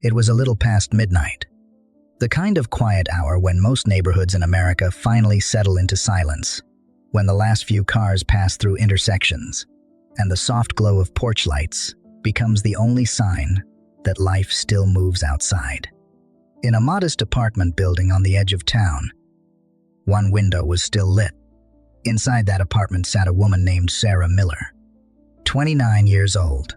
It was a little past midnight, the kind of quiet hour when most neighborhoods in America finally settle into silence, when the last few cars pass through intersections, and the soft glow of porch lights becomes the only sign that life still moves outside. In a modest apartment building on the edge of town, one window was still lit. Inside that apartment sat a woman named Sarah Miller, 29 years old,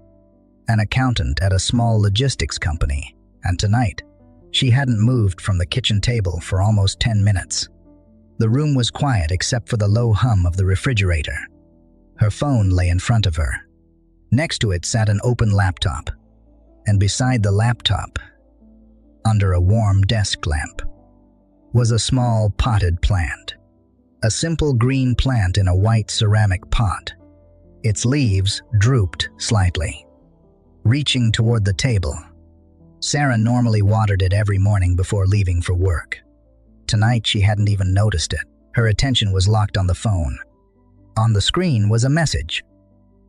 an accountant at a small logistics company, and tonight, she hadn't moved from the kitchen table for almost 10 minutes. The room was quiet except for the low hum of the refrigerator. Her phone lay in front of her. Next to it sat an open laptop, and beside the laptop, under a warm desk lamp, was a small potted plant. A simple green plant in a white ceramic pot. Its leaves drooped slightly. Reaching toward the table, Sarah normally watered it every morning before leaving for work. Tonight she hadn't even noticed it. Her attention was locked on the phone. On the screen was a message.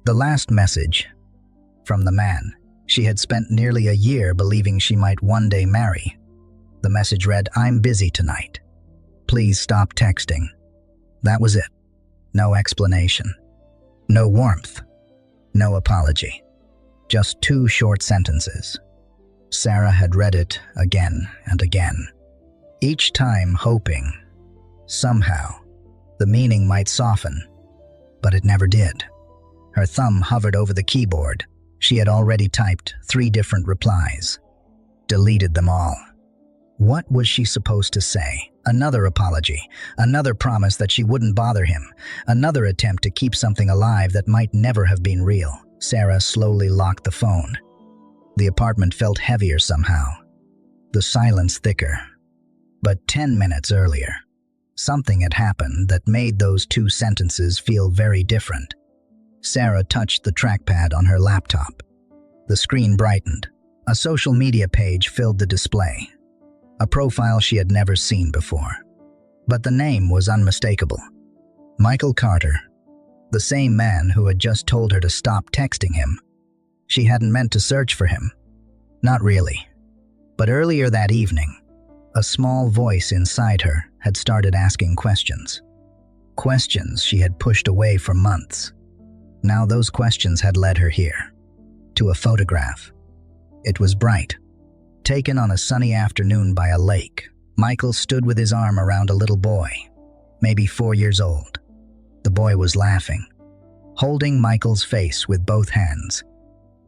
The last message from the man she had spent nearly a year believing she might one day marry. The message read, "I'm busy tonight. Please stop texting." That was it. No explanation. No warmth. No apology. Just two short sentences. Sarah had read it again and again, each time hoping, somehow, the meaning might soften, but it never did. Her thumb hovered over the keyboard. She had already typed 3 different replies, deleted them all. What was she supposed to say? Another apology, another promise that she wouldn't bother him, another attempt to keep something alive that might never have been real. Sarah slowly locked the phone. The apartment felt heavier somehow, the silence thicker. But 10 minutes earlier, something had happened that made those 2 sentences feel very different. Sarah touched the trackpad on her laptop. The screen brightened. A social media page filled the display. A profile she had never seen before. But the name was unmistakable. Michael Carter, the same man who had just told her to stop texting him. She hadn't meant to search for him. Not really. But earlier that evening, a small voice inside her had started asking questions. Questions she had pushed away for months. Now those questions had led her here, to a photograph. It was bright. Taken on a sunny afternoon by a lake, Michael stood with his arm around a little boy, maybe 4 years old. The boy was laughing, holding Michael's face with both hands,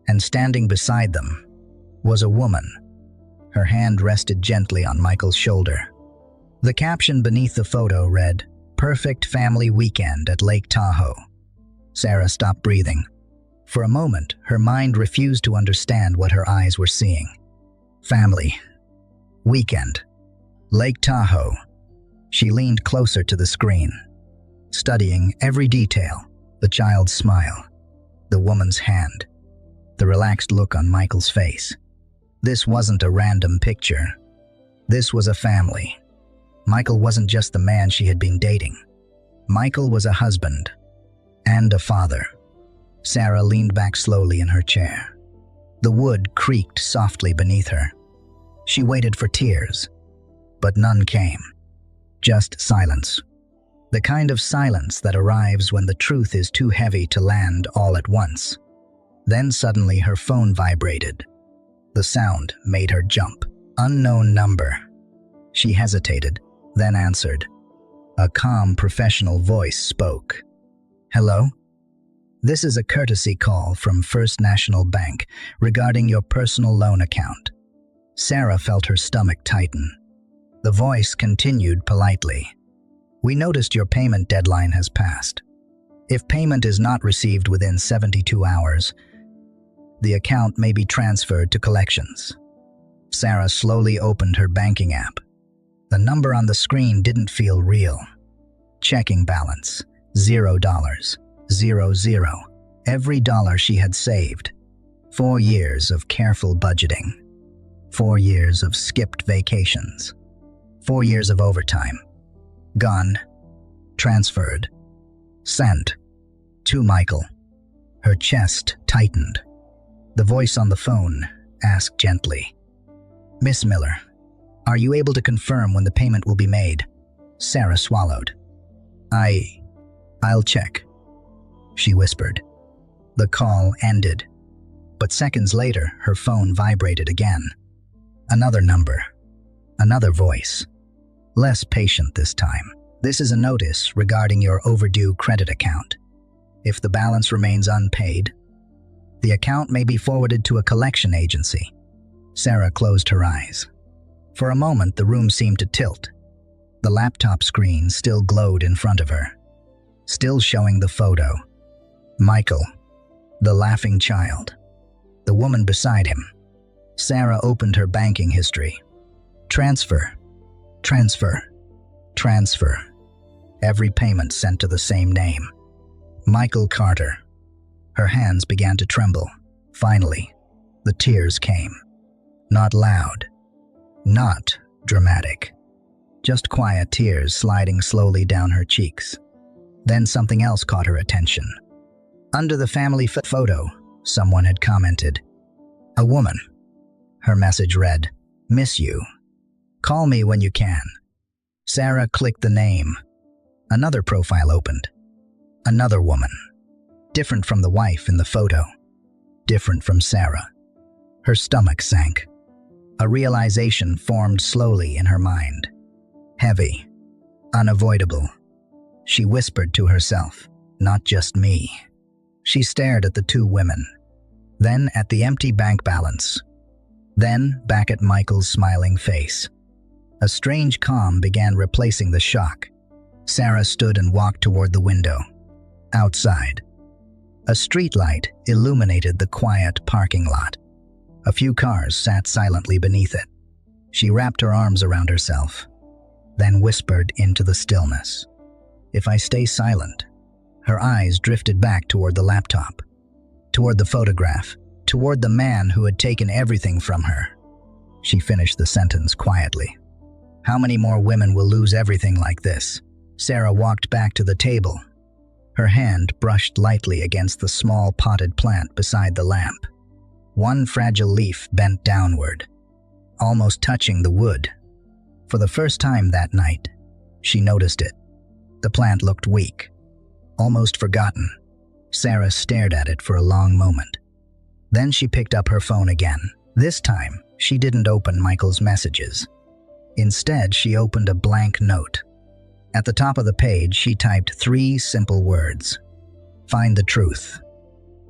and standing beside them was a woman. Her hand rested gently on Michael's shoulder. The caption beneath the photo read, "Perfect family weekend at Lake Tahoe." Sarah stopped breathing. For a moment, her mind refused to understand what her eyes were seeing. Family. Weekend. Lake Tahoe. She leaned closer to the screen, studying every detail, the child's smile, the woman's hand, the relaxed look on Michael's face. This wasn't a random picture. This was a family. Michael wasn't just the man she had been dating. Michael was a husband and a father. Sarah leaned back slowly in her chair. The wood creaked softly beneath her. She waited for tears, but none came. Just silence. The kind of silence that arrives when the truth is too heavy to land all at once. Then suddenly her phone vibrated. The sound made her jump. Unknown number. She hesitated, then answered. A calm, professional voice spoke. "Hello? This is a courtesy call from First National Bank regarding your personal loan account." Sarah felt her stomach tighten. The voice continued politely. "We noticed your payment deadline has passed. If payment is not received within 72 hours, the account may be transferred to collections." Sarah slowly opened her banking app. The number on the screen didn't feel real. Checking balance, $0. 0. Every dollar she had saved. 4 years of careful budgeting. 4 years of skipped vacations. 4 years of overtime. Gone. Transferred. Sent. To Michael. Her chest tightened. The voice on the phone asked gently, Miss Miller, are you able to confirm when the payment will be made? Sarah swallowed. I'll check, she whispered. The call ended, but seconds later, her phone vibrated again. Another number, another voice, less patient this time. This is a notice regarding your overdue credit account. If the balance remains unpaid, the account may be forwarded to a collection agency. Sarah closed her eyes. For a moment, the room seemed to tilt. The laptop screen still glowed in front of her, still showing the photo. Michael, the laughing child, the woman beside him. Sarah opened her banking history. Transfer, transfer, transfer. Every payment sent to the same name. Michael Carter. Her hands began to tremble. Finally, the tears came. Not loud, not dramatic. Just quiet tears sliding slowly down her cheeks. Then something else caught her attention. Under the family photo, someone had commented, "A woman." Her message read, "Miss you. Call me when you can." Sarah clicked the name. Another profile opened. Another woman. Different from the wife in the photo. Different from Sarah. Her stomach sank. A realization formed slowly in her mind. Heavy. Unavoidable. She whispered to herself, "Not just me." She stared at the two women, then at the empty bank balance, then back at Michael's smiling face. A strange calm began replacing the shock. Sarah stood and walked toward the window. Outside, a streetlight illuminated the quiet parking lot. A few cars sat silently beneath it. She wrapped her arms around herself, then whispered into the stillness, "If I stay silent." Her eyes drifted back toward the laptop, toward the photograph, toward the man who had taken everything from her. She finished the sentence quietly. How many more women will lose everything like this? Sarah walked back to the table. Her hand brushed lightly against the small potted plant beside the lamp. One fragile leaf bent downward, almost touching the wood. For the first time that night, she noticed it. The plant looked weak, almost forgotten. Sarah stared at it for a long moment. Then she picked up her phone again. This time, she didn't open Michael's messages. Instead, she opened a blank note. At the top of the page, she typed 3 simple words. Find the truth.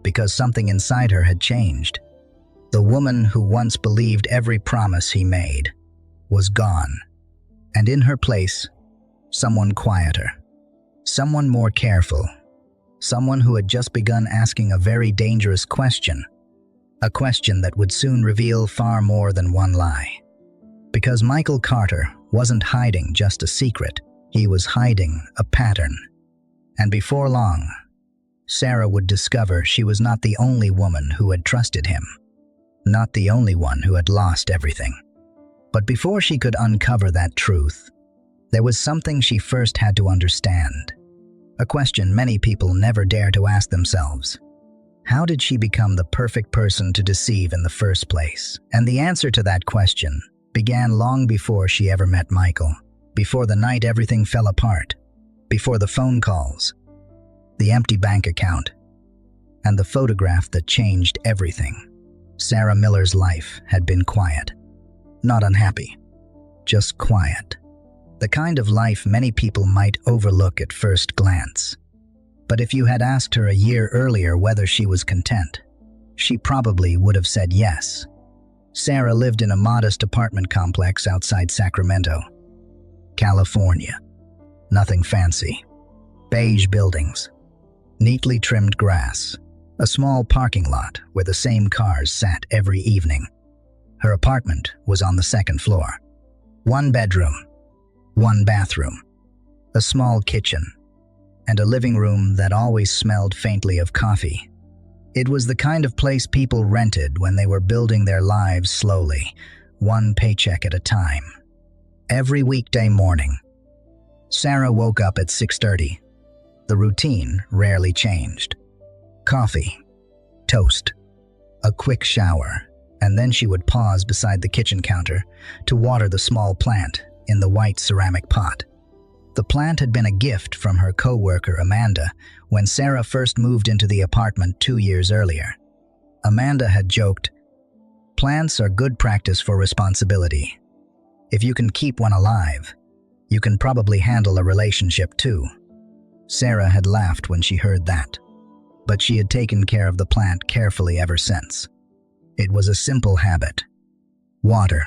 Because something inside her had changed. The woman who once believed every promise he made was gone. And in her place, someone quieter. Someone more careful. Someone who had just begun asking a very dangerous question. A question that would soon reveal far more than one lie. Because Michael Carter wasn't hiding just a secret. He was hiding a pattern. And before long, Sarah would discover she was not the only woman who had trusted him. Not the only one who had lost everything. But before she could uncover that truth, there was something she first had to understand. A question many people never dare to ask themselves. How did she become the perfect person to deceive in the first place? And the answer to that question began long before she ever met Michael. Before the night everything fell apart. Before the phone calls, the empty bank account, and the photograph that changed everything. Sarah Miller's life had been quiet. Not unhappy, just quiet. The kind of life many people might overlook at first glance. But if you had asked her a year earlier whether she was content, she probably would have said yes. Sarah lived in a modest apartment complex outside Sacramento, California. Nothing fancy. Beige buildings, neatly trimmed grass, a small parking lot where the same cars sat every evening. Her apartment was on the second floor. 1 bedroom, 1 bathroom, a small kitchen, and a living room that always smelled faintly of coffee. It was the kind of place people rented when they were building their lives slowly, one paycheck at a time. Every weekday morning, Sarah woke up at 6:30. The routine rarely changed. Coffee, toast, a quick shower, And then she would pause beside the kitchen counter to water the small plant in the white ceramic pot. The plant had been a gift from her co-worker Amanda when Sarah first moved into the apartment 2 years earlier. Amanda had joked, "Plants are good practice for responsibility. If you can keep one alive, you can probably handle a relationship too." Sarah had laughed when she heard that, but she had taken care of the plant carefully ever since. It was a simple habit: water,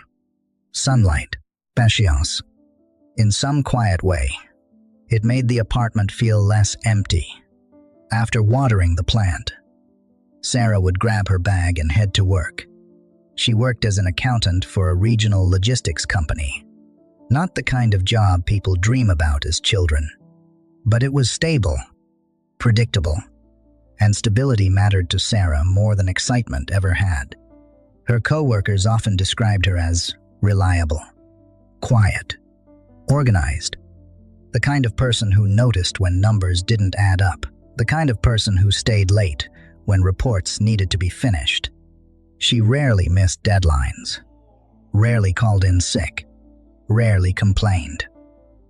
sunlight, patience. In some quiet way, it made the apartment feel less empty. After watering the plant, Sarah would grab her bag and head to work. She worked as an accountant for a regional logistics company. Not the kind of job people dream about as children. But it was stable, predictable, and stability mattered to Sarah more than excitement ever had. Her co-workers often described her as reliable, quiet, organized, the kind of person who noticed when numbers didn't add up, the kind of person who stayed late when reports needed to be finished. She rarely missed deadlines, rarely called in sick, rarely complained.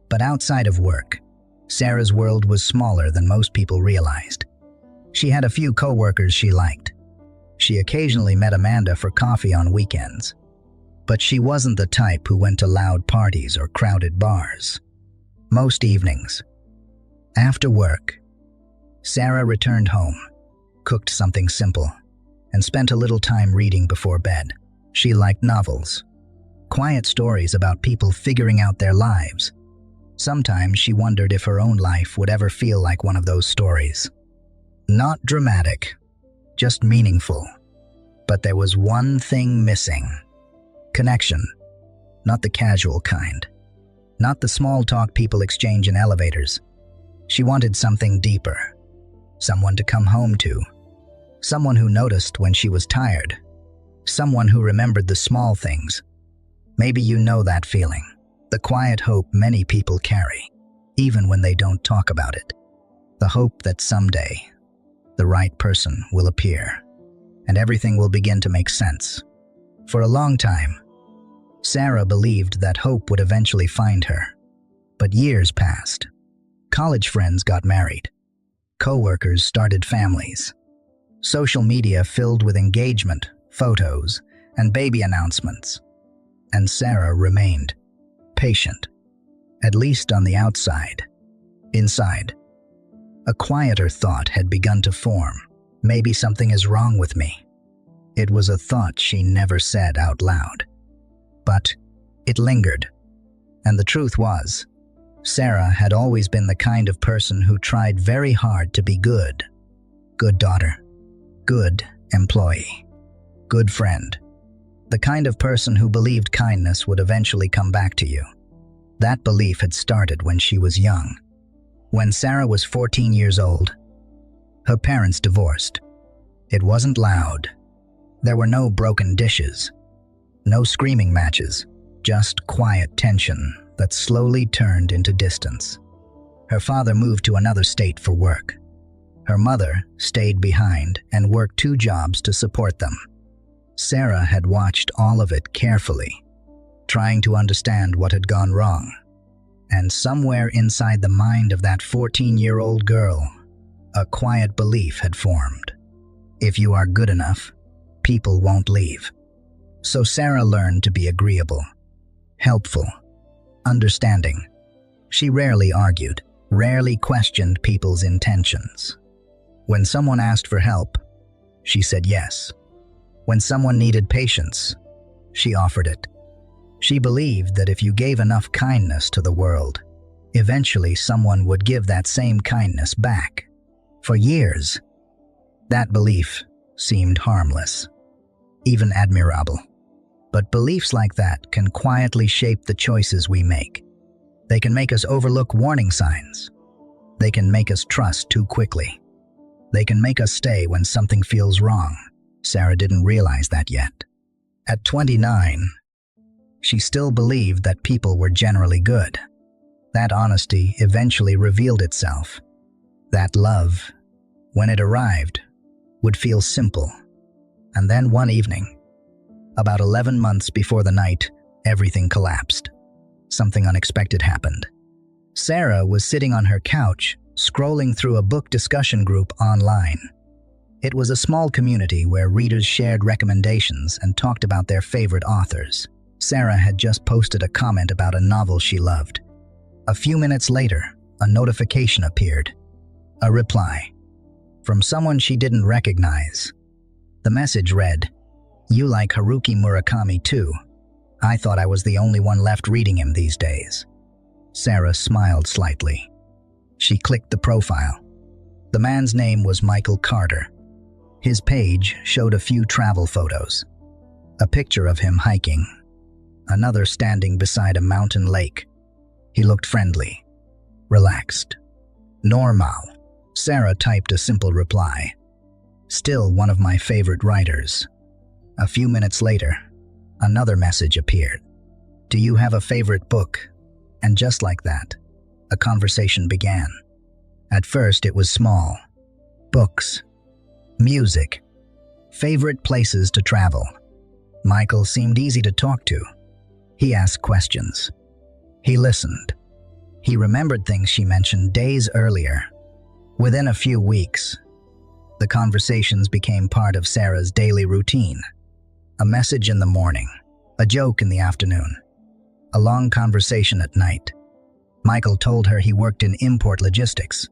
But outside of work, Sarah's world was smaller than most people realized. She had a few co-workers she liked. She occasionally met Amanda for coffee on weekends. But she wasn't the type who went to loud parties or crowded bars. Most evenings, after work, Sarah returned home, cooked something simple, and spent a little time reading before bed. She liked novels, quiet stories about people figuring out their lives. Sometimes she wondered if her own life would ever feel like one of those stories. Not dramatic, just meaningful. But there was one thing missing: connection. Not the casual kind. Not the small talk people exchange in elevators. She wanted something deeper. Someone to come home to. Someone who noticed when she was tired. Someone who remembered the small things. Maybe you know that feeling. The quiet hope many people carry, even when they don't talk about it. The hope that someday, the right person will appear, and everything will begin to make sense. For a long time, Sarah believed that hope would eventually find her. But years passed. College friends got married. Co-workers started families. Social media filled with engagement, photos, and baby announcements. And Sarah remained patient, at least on the outside. Inside, a quieter thought had begun to form. Maybe something is wrong with me. It was a thought she never said out loud. But it lingered. And the truth was, Sarah had always been the kind of person who tried very hard to be good. Good daughter. Good employee. Good friend. The kind of person who believed kindness would eventually come back to you. That belief had started when she was young. When Sarah was 14 years old, her parents divorced. It wasn't loud. There were no broken dishes, no screaming matches, just quiet tension that slowly turned into distance. Her father moved to another state for work. Her mother stayed behind and worked 2 jobs to support them. Sarah had watched all of it carefully, trying to understand what had gone wrong. And somewhere inside the mind of that 14-year-old girl, a quiet belief had formed. If you are good enough, people won't leave. So Sarah learned to be agreeable, helpful, understanding. She rarely argued, rarely questioned people's intentions. When someone asked for help, she said yes. When someone needed patience, she offered it. She believed that if you gave enough kindness to the world, eventually someone would give that same kindness back. For years, that belief seemed harmless, even admirable. But beliefs like that can quietly shape the choices we make. They can make us overlook warning signs. They can make us trust too quickly. They can make us stay when something feels wrong. Sarah didn't realize that yet. At 29, she still believed that people were generally good. That honesty eventually revealed itself. That love, when it arrived, would feel simple. And then one evening, About 11 months before the night, everything collapsed. Something unexpected happened. Sarah was sitting on her couch, scrolling through a book discussion group online. It was a small community where readers shared recommendations and talked about their favorite authors. Sarah had just posted a comment about a novel she loved. A few minutes later, a notification appeared. A reply from someone she didn't recognize. The message read, "You like Haruki Murakami too. I thought I was the only one left reading him these days." Sarah smiled slightly. She clicked the profile. The man's name was Michael Carter. His page showed a few travel photos. A picture of him hiking. Another standing beside a mountain lake. He looked friendly, relaxed, normal. Sarah typed a simple reply. "Still one of my favorite writers." A few minutes later, another message appeared. "Do you have a favorite book?" And just like that, a conversation began. At first it was small. Books, music, favorite places to travel. Michael seemed easy to talk to. He asked questions. He listened. He remembered things she mentioned days earlier. Within a few weeks, the conversations became part of Sarah's daily routine. A message in the morning, a joke in the afternoon, a long conversation at night. Michael told her he worked in import logistics,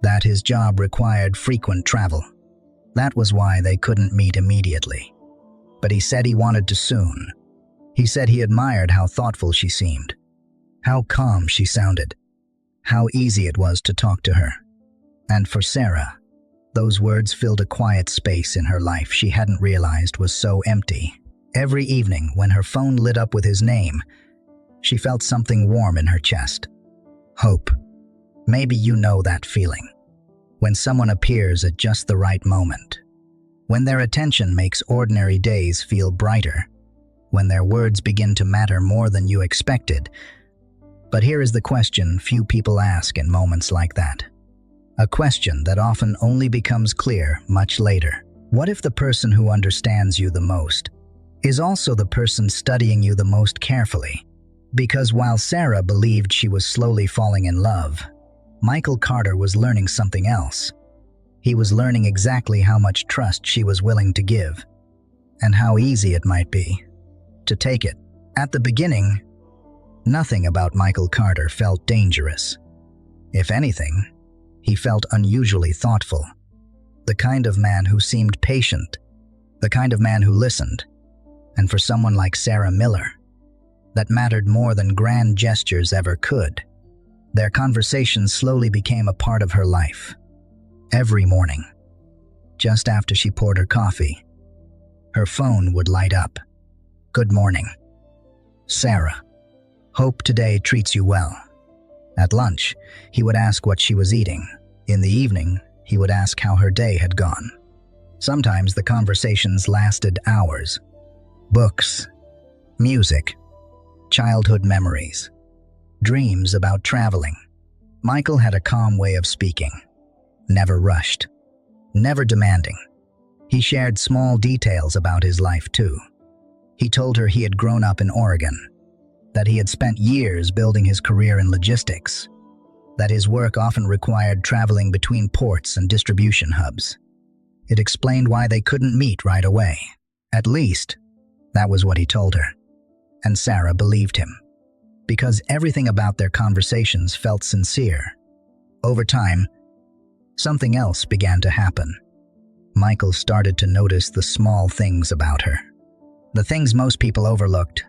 that his job required frequent travel. That was why they couldn't meet immediately. But he said he wanted to soon. He said he admired how thoughtful she seemed, how calm she sounded, how easy it was to talk to her. And for Sarah, those words filled a quiet space in her life she hadn't realized was so empty. Every evening, when her phone lit up with his name, she felt something warm in her chest. Hope. Maybe you know that feeling. When someone appears at just the right moment. When their attention makes ordinary days feel brighter. When their words begin to matter more than you expected. But here is the question few people ask in moments like that. A question that often only becomes clear much later. What if the person who understands you the most is also the person studying you the most carefully? Because while Sarah believed she was slowly falling in love, Michael Carter was learning something else. He was learning exactly how much trust she was willing to give, and how easy it might be to take it. At the beginning, nothing about Michael Carter felt dangerous. If anything, he felt unusually thoughtful. The kind of man who seemed patient, the kind of man who listened. And for someone like Sarah Miller, that mattered more than grand gestures ever could. Their conversations slowly became a part of her life. Every morning, just after she poured her coffee, her phone would light up. "Good morning, Sarah. Hope today treats you well." At lunch, he would ask what she was eating. In the evening, he would ask how her day had gone. Sometimes the conversations lasted hours. Books, music, childhood memories, dreams about traveling. Michael had a calm way of speaking, never rushed, never demanding. He shared small details about his life too. He told her he had grown up in Oregon, that he had spent years building his career in logistics, that his work often required traveling between ports and distribution hubs. It explained why they couldn't meet right away. At least, that was what he told her. And Sarah believed him, because everything about their conversations felt sincere. Over time, something else began to happen. Michael started to notice the small things about her, the things most people overlooked.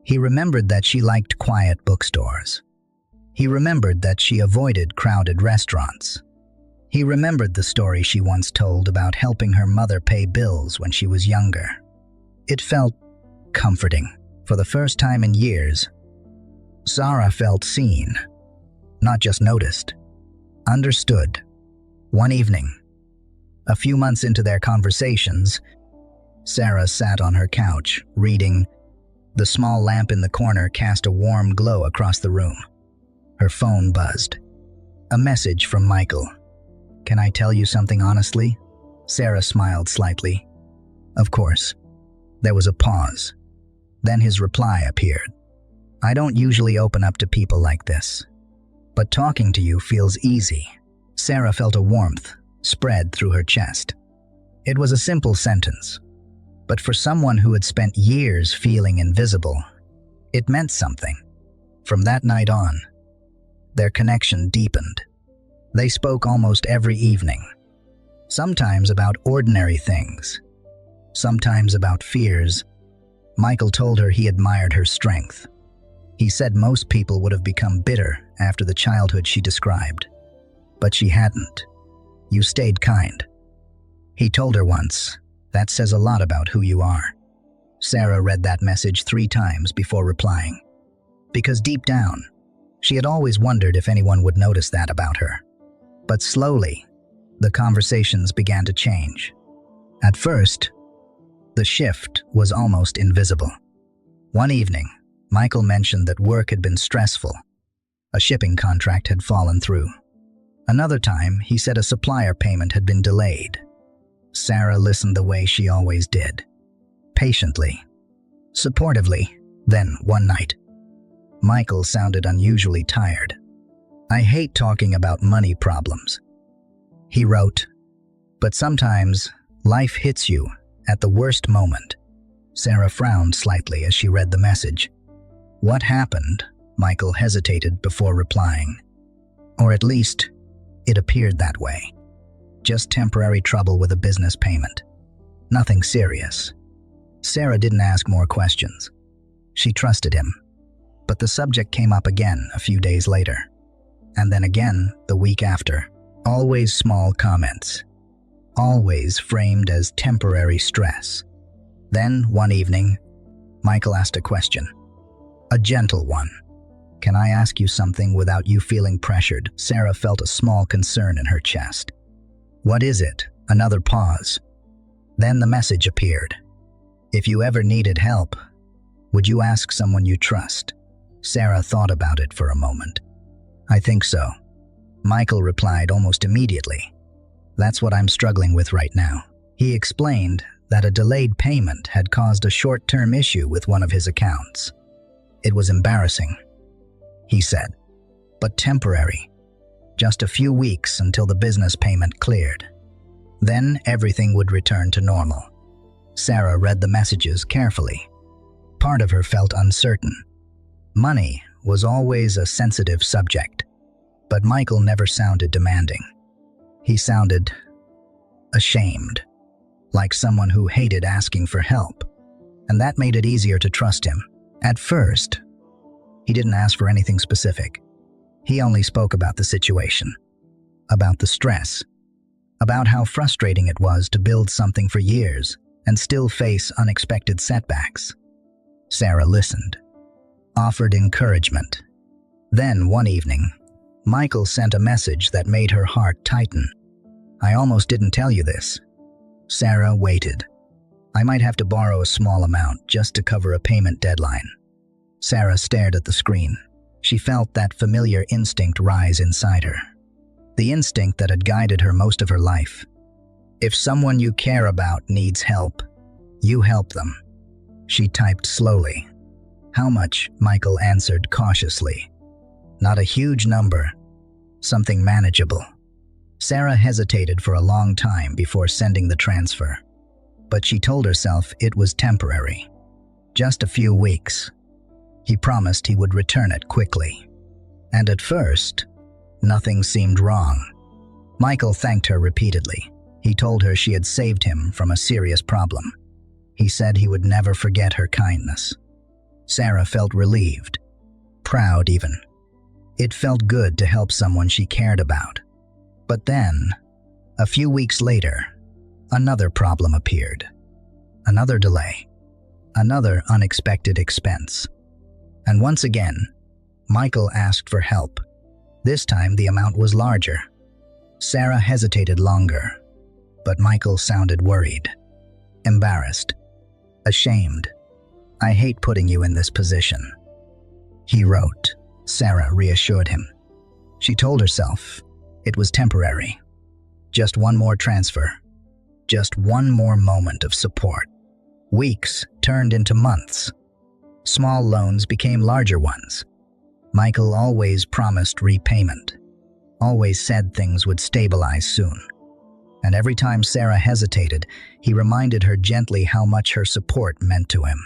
He remembered that she liked quiet bookstores. He remembered that she avoided crowded restaurants. He remembered the story she once told about helping her mother pay bills when she was younger. It felt comforting. For the first time in years, Sarah felt seen, not just noticed, understood. One evening, a few months into their conversations, Sarah sat on her couch, reading. The small lamp in the corner cast a warm glow across the room. Her phone buzzed. A message from Michael. "Can I tell you something honestly?" Sarah smiled slightly. "Of course." There was a pause. Then his reply appeared. "I don't usually open up to people like this, but talking to you feels easy." Sarah felt a warmth spread through her chest. It was a simple sentence, but for someone who had spent years feeling invisible, it meant something. From that night on, their connection deepened. They spoke almost every evening, sometimes about ordinary things, sometimes about fears. Michael told her he admired her strength. He said most people would have become bitter after the childhood she described, but she hadn't. "You stayed kind." He told her once, "That says a lot about who you are." Sarah read that message 3 times before replying, because deep down, she had always wondered if anyone would notice that about her. But slowly, the conversations began to change. At first, the shift was almost invisible. One evening, Michael mentioned that work had been stressful. A shipping contract had fallen through. Another time, he said a supplier payment had been delayed. Sarah listened the way she always did, patiently, supportively. Then, one night, Michael sounded unusually tired. "I hate talking about money problems," he wrote, "but sometimes life hits you at the worst moment." Sarah frowned slightly as she read the message. "What happened?" Michael hesitated before replying. Or at least, it appeared that way. Just temporary trouble with a business payment. Nothing serious. Sarah didn't ask more questions. She trusted him. But the subject came up again a few days later. And then again the week after. Always small comments. Always framed as temporary stress. Then, one evening, Michael asked a question. A gentle one. "Can I ask you something without you feeling pressured?" Sarah felt a small concern in her chest. "What is it?" Another pause. Then the message appeared. "If you ever needed help, would you ask someone you trust?" Sarah thought about it for a moment. "I think so." Michael replied almost immediately. "That's what I'm struggling with right now." He explained that a delayed payment had caused a short-term issue with one of his accounts. "It was embarrassing," he said, "but temporary. Just a few weeks until the business payment cleared. Then everything would return to normal." Sarah read the messages carefully. Part of her felt uncertain. Money was always a sensitive subject, but Michael never sounded demanding. He sounded ashamed, like someone who hated asking for help, and that made it easier to trust him. At first, he didn't ask for anything specific. He only spoke about the situation, about the stress, about how frustrating it was to build something for years and still face unexpected setbacks. Sarah listened, offered encouragement. Then, one evening, Michael sent a message that made her heart tighten. "I almost didn't tell you this." Sarah waited. "I might have to borrow a small amount just to cover a payment deadline." Sarah stared at the screen. She felt that familiar instinct rise inside her. The instinct that had guided her most of her life. If someone you care about needs help, you help them. She typed slowly. "How much?" Michael answered cautiously. "Not a huge number. Something manageable." Sarah hesitated for a long time before sending the transfer. But she told herself it was temporary. Just a few weeks. He promised he would return it quickly. And at first, nothing seemed wrong. Michael thanked her repeatedly. He told her she had saved him from a serious problem. He said he would never forget her kindness. Sarah felt relieved, proud even. It felt good to help someone she cared about. But then, a few weeks later, another problem appeared. Another delay. Another unexpected expense. And once again, Michael asked for help. This time the amount was larger. Sarah hesitated longer, but Michael sounded worried, embarrassed, ashamed. "I hate putting you in this position," he wrote. Sarah reassured him. She told herself it was temporary. Just one more transfer. Just one more moment of support. Weeks turned into months. Small loans became larger ones. Michael always promised repayment, always said things would stabilize soon. And every time Sarah hesitated, he reminded her gently how much her support meant to him.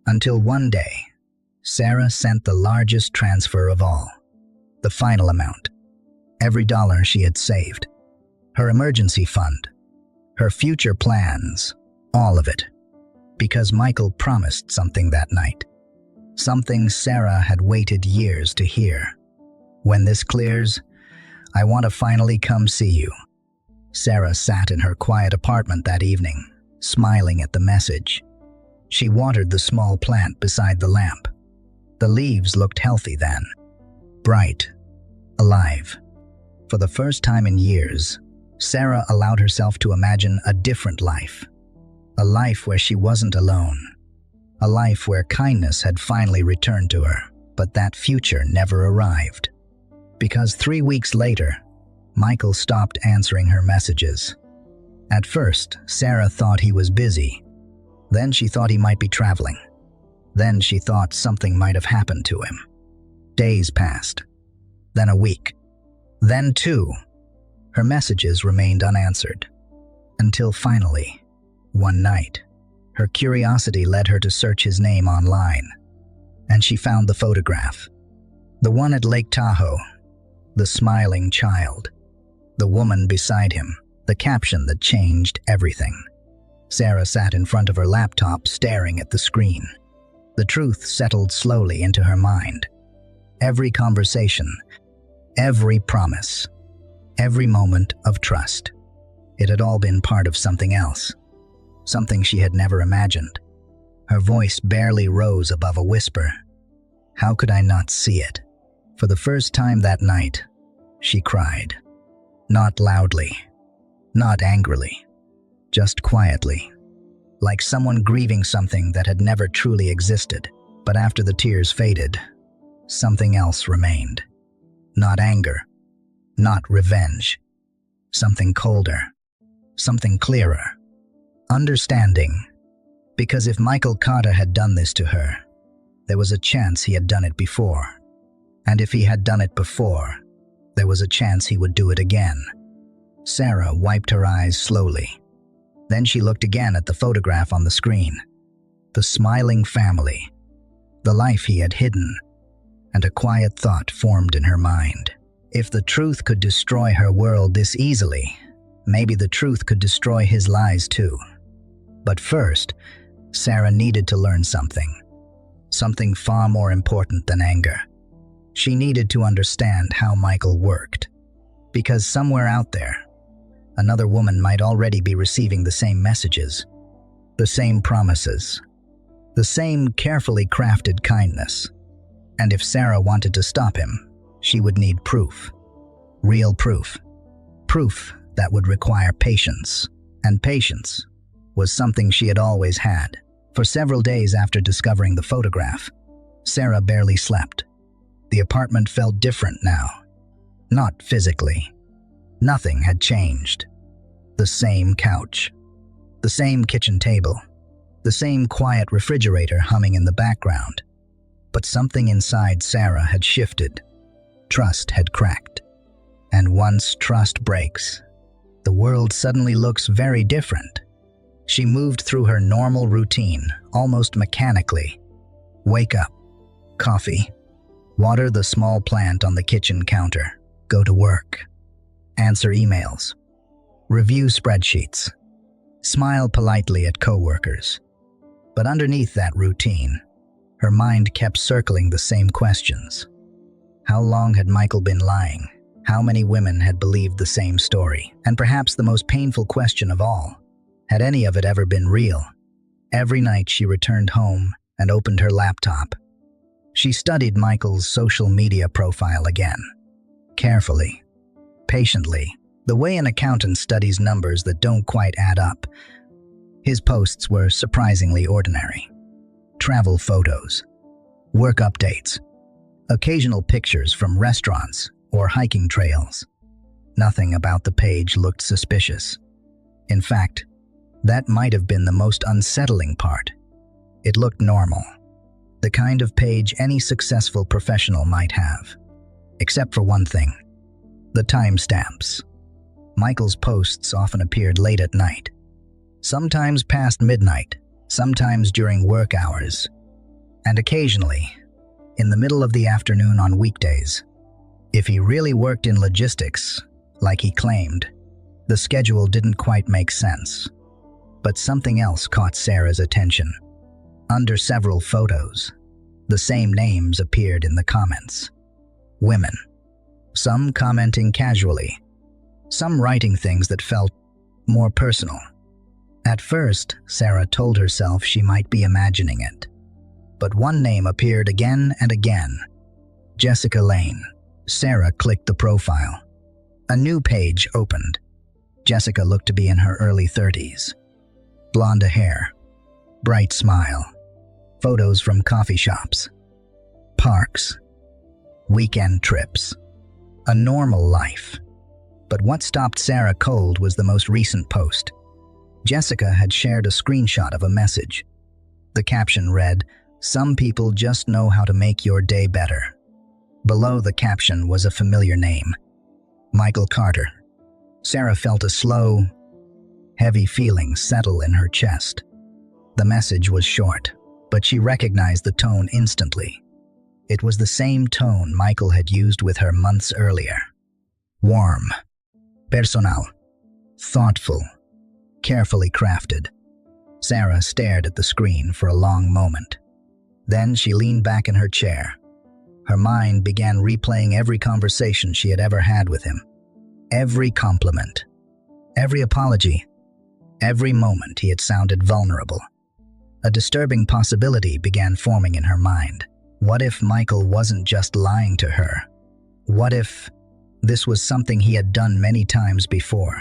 Until one day, Sarah sent the largest transfer of all. The final amount. Every dollar she had saved. Her emergency fund. Her future plans. All of it. Because Michael promised something that night. Something Sarah had waited years to hear. When this clears, I want to finally come see you. Sarah sat in her quiet apartment that evening, smiling at the message. She watered the small plant beside the lamp. The leaves looked healthy then. Bright. Alive. For the first time in years, Sarah allowed herself to imagine a different life. A life where she wasn't alone. A life where kindness had finally returned to her, but that future never arrived. Because 3 weeks later, Michael stopped answering her messages. At first, Sarah thought he was busy. Then she thought he might be traveling. Then she thought something might have happened to him. Days passed. Then a week. Then 2. Her messages remained unanswered. Until finally, one night, her curiosity led her to search his name online. And she found the photograph. The one at Lake Tahoe. The smiling child. The woman beside him. The caption that changed everything. Sarah sat in front of her laptop staring at the screen. The truth settled slowly into her mind. Every conversation, every promise, every moment of trust. It had all been part of something else. Something she had never imagined. Her voice barely rose above a whisper. How could I not see it? For the first time that night, she cried. Not loudly, not angrily, just quietly, like someone grieving something that had never truly existed. But after the tears faded, something else remained. Not anger, not revenge. Something colder, something clearer. Understanding. Because if Michael Carter had done this to her, there was a chance he had done it before. And if he had done it before, there was a chance he would do it again. Sarah wiped her eyes slowly. Then she looked again at the photograph on the screen. The smiling family. The life he had hidden. And a quiet thought formed in her mind. If the truth could destroy her world this easily, maybe the truth could destroy his lies too. But first, Sarah needed to learn something. Something far more important than anger. She needed to understand how Michael worked. Because somewhere out there, another woman might already be receiving the same messages, the same promises, the same carefully crafted kindness. And if Sarah wanted to stop him, she would need proof. Real proof. Proof that would require patience. And patience was something she had always had. For several days after discovering the photograph, Sarah barely slept. The apartment felt different now. Not physically. Nothing had changed. The same couch. The same kitchen table. The same quiet refrigerator humming in the background. But something inside Sarah had shifted. Trust had cracked. And once trust breaks, the world suddenly looks very different. She moved through her normal routine, almost mechanically. Wake up. Coffee. Water the small plant on the kitchen counter. Go to work. Answer emails. Review spreadsheets. Smile politely at coworkers. But underneath that routine, her mind kept circling the same questions. How long had Michael been lying? How many women had believed the same story? And perhaps the most painful question of all, had any of it ever been real? Every night she returned home and opened her laptop. She studied Michael's social media profile again. Carefully. Patiently. The way an accountant studies numbers that don't quite add up. His posts were surprisingly ordinary. Travel photos. Work updates. Occasional pictures from restaurants or hiking trails. Nothing about the page looked suspicious. In fact, That might have been the most unsettling part. It looked normal, the kind of page any successful professional might have. Except for one thing: the timestamps. Michael's posts often appeared late at night, sometimes past midnight, sometimes during work hours, and occasionally in the middle of the afternoon on weekdays. If he really worked in logistics, like he claimed, the schedule didn't quite make sense. But something else caught Sarah's attention. Under several photos, the same names appeared in the comments. Women, some commenting casually, some writing things that felt more personal. At first, Sarah told herself she might be imagining it. But one name appeared again and again: Jessica Lane. Sarah clicked the profile. A new page opened. Jessica looked to be in her early 30s. Blonde hair, bright smile, photos from coffee shops, parks, weekend trips. A normal life. But what stopped Sarah cold was the most recent post. Jessica had shared a screenshot of a message. The caption read, "Some people just know how to make your day better." Below the caption was a familiar name: Michael Carter. Sarah felt a slow, heavy feeling settle in her chest. The message was short, but she recognized the tone instantly. It was the same tone Michael had used with her months earlier. Warm, personal, thoughtful, carefully crafted. Sarah stared at the screen for a long moment. Then she leaned back in her chair. Her mind began replaying every conversation she had ever had with him. Every compliment, every apology, every moment he had sounded vulnerable. A disturbing possibility began forming in her mind. What if Michael wasn't just lying to her? What if this was something he had done many times before?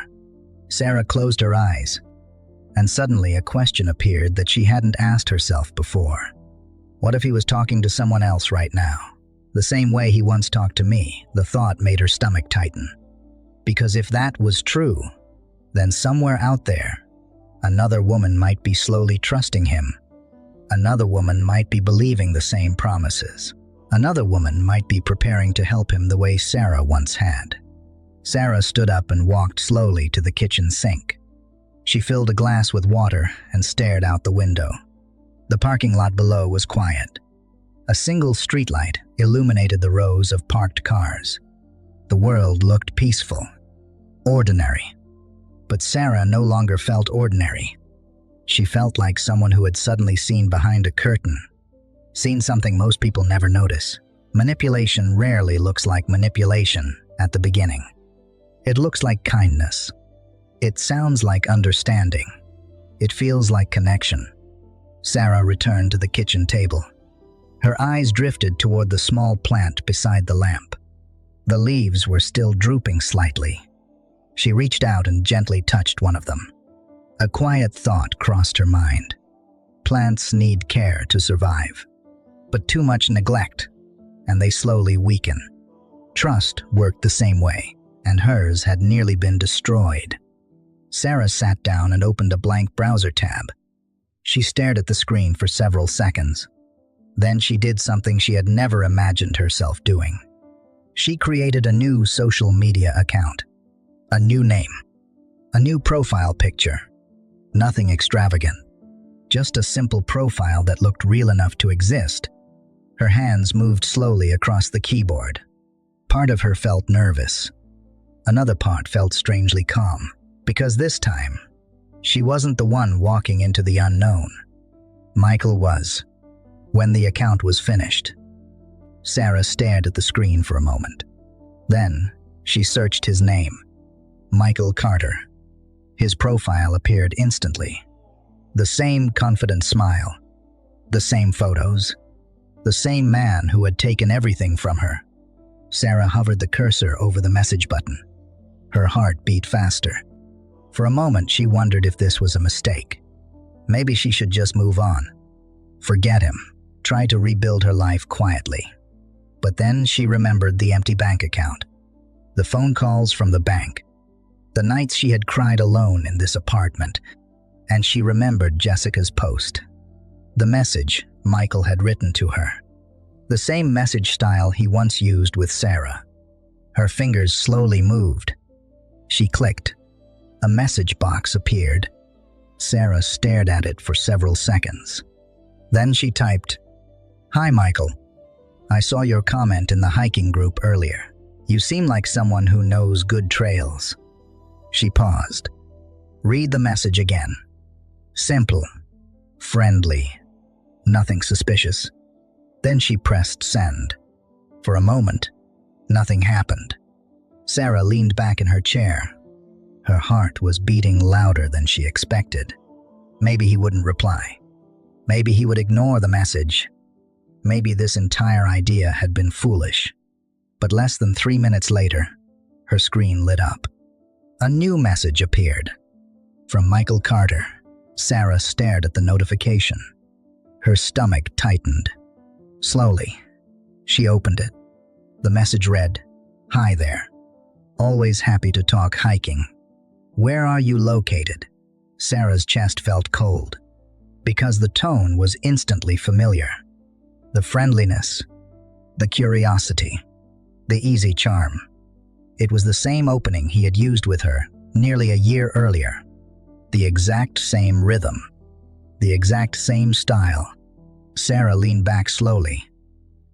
Sarah closed her eyes, and suddenly a question appeared that she hadn't asked herself before. What if he was talking to someone else right now? The same way he once talked to me. The thought made her stomach tighten. Because if that was true, then somewhere out there, another woman might be slowly trusting him. Another woman might be believing the same promises. Another woman might be preparing to help him the way Sarah once had. Sarah stood up and walked slowly to the kitchen sink. She filled a glass with water and stared out the window. The parking lot below was quiet. A single streetlight illuminated the rows of parked cars. The world looked peaceful, ordinary. But Sarah no longer felt ordinary. She felt like someone who had suddenly seen behind a curtain, seen something most people never notice. Manipulation rarely looks like manipulation at the beginning. It looks like kindness. It sounds like understanding. It feels like connection. Sarah returned to the kitchen table. Her eyes drifted toward the small plant beside the lamp. The leaves were still drooping slightly. She reached out and gently touched one of them. A quiet thought crossed her mind. Plants need care to survive, but too much neglect, and they slowly weaken. Trust worked the same way, and hers had nearly been destroyed. Sarah sat down and opened a blank browser tab. She stared at the screen for several seconds. Then she did something she had never imagined herself doing. She created a new social media account. A new name. A new profile picture. Nothing extravagant. Just a simple profile that looked real enough to exist. Her hands moved slowly across the keyboard. Part of her felt nervous. Another part felt strangely calm, because this time, she wasn't the one walking into the unknown. Michael was. When the account was finished, Sarah stared at the screen for a moment. Then, she searched his name. Michael Carter. His profile appeared instantly. The same confident smile. The same photos. The same man who had taken everything from her. Sarah hovered the cursor over the message button. Her heart beat faster. For a moment, she wondered if this was a mistake. Maybe she should just move on. Forget him. Try to rebuild her life quietly. But then she remembered the empty bank account. The phone calls from the bank. The nights she had cried alone in this apartment. and she remembered Jessica's post. The message Michael had written to her. The same message style he once used with Sarah. Her fingers slowly moved. She clicked. A message box appeared. Sarah stared at it for several seconds. Then she typed, "Hi, Michael. I saw your comment in the hiking group earlier. You seem like someone who knows good trails." She paused. Read the message again. Simple, friendly, nothing suspicious. Then she pressed send. For a moment, nothing happened. Sarah leaned back in her chair. Her heart was beating louder than she expected. Maybe he wouldn't reply. Maybe he would ignore the message. Maybe this entire idea had been foolish. But less than 3 minutes later, her screen lit up. A new message appeared. From Michael Carter. Sarah stared at the notification. Her stomach tightened. Slowly, she opened it. The message read, "Hi there. Always happy to talk hiking. Where are you located?" Sarah's chest felt cold, because the tone was instantly familiar. The friendliness, the curiosity, the easy charm. It was the same opening he had used with her nearly a year earlier. The exact same rhythm, the exact same style. Sarah leaned back slowly.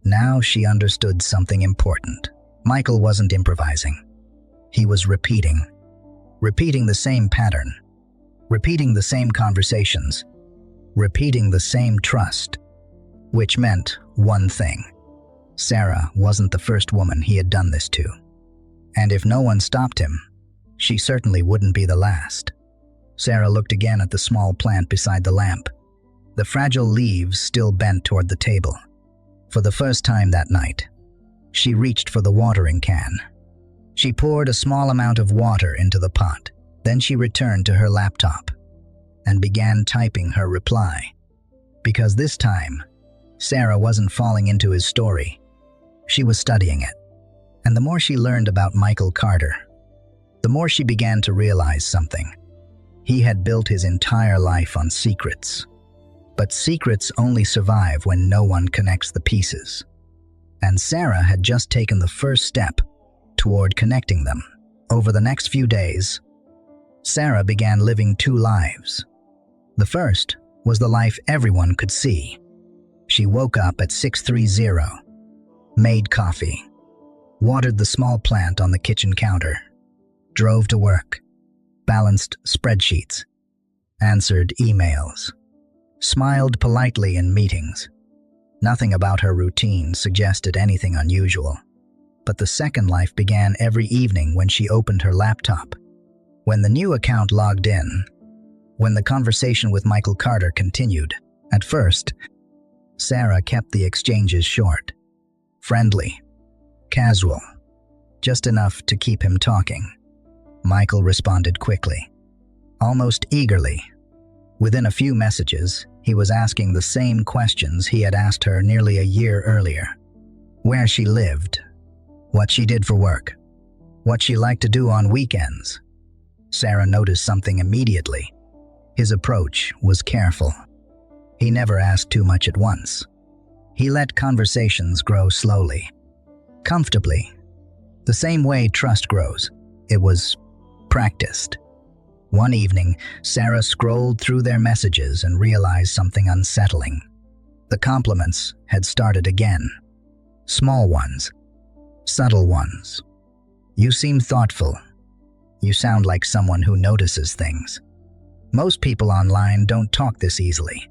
Now she understood something important. Michael wasn't improvising. He was repeating the same pattern, repeating the same conversations, repeating the same trust, which meant one thing. Sarah wasn't the first woman he had done this to. And if no one stopped him, she certainly wouldn't be the last. Sarah looked again at the small plant beside the lamp. The fragile leaves still bent toward the table. For the first time that night, she reached for the watering can. She poured a small amount of water into the pot. Then she returned to her laptop and began typing her reply. Because this time, Sarah wasn't falling into his story. She was studying it. And the more she learned about Michael Carter, the more she began to realize something. He had built his entire life on secrets. But secrets only survive when no one connects the pieces. And Sarah had just taken the first step toward connecting them. Over the next few days, Sarah began living two lives. The first was the life everyone could see. She woke up at 6:30, made coffee, watered the small plant on the kitchen counter, drove to work, balanced spreadsheets, answered emails, smiled politely in meetings. Nothing about her routine suggested anything unusual. But the second life began every evening when she opened her laptop. When the new account logged in, when the conversation with Michael Carter continued. At first, Sarah kept the exchanges short, friendly, casual, just enough to keep him talking. Michael responded quickly, almost eagerly. Within a few messages, he was asking the same questions he had asked her nearly a year earlier. Where she lived, what she did for work, what she liked to do on weekends. Sarah noticed something immediately. His approach was careful. He never asked too much at once. He let conversations grow slowly, comfortably. The same way trust grows. It was practiced. One evening, Sarah scrolled through their messages and realized something unsettling. The compliments had started again. Small ones, subtle ones. You seem thoughtful. You sound like someone who notices things. Most people online don't talk this easily.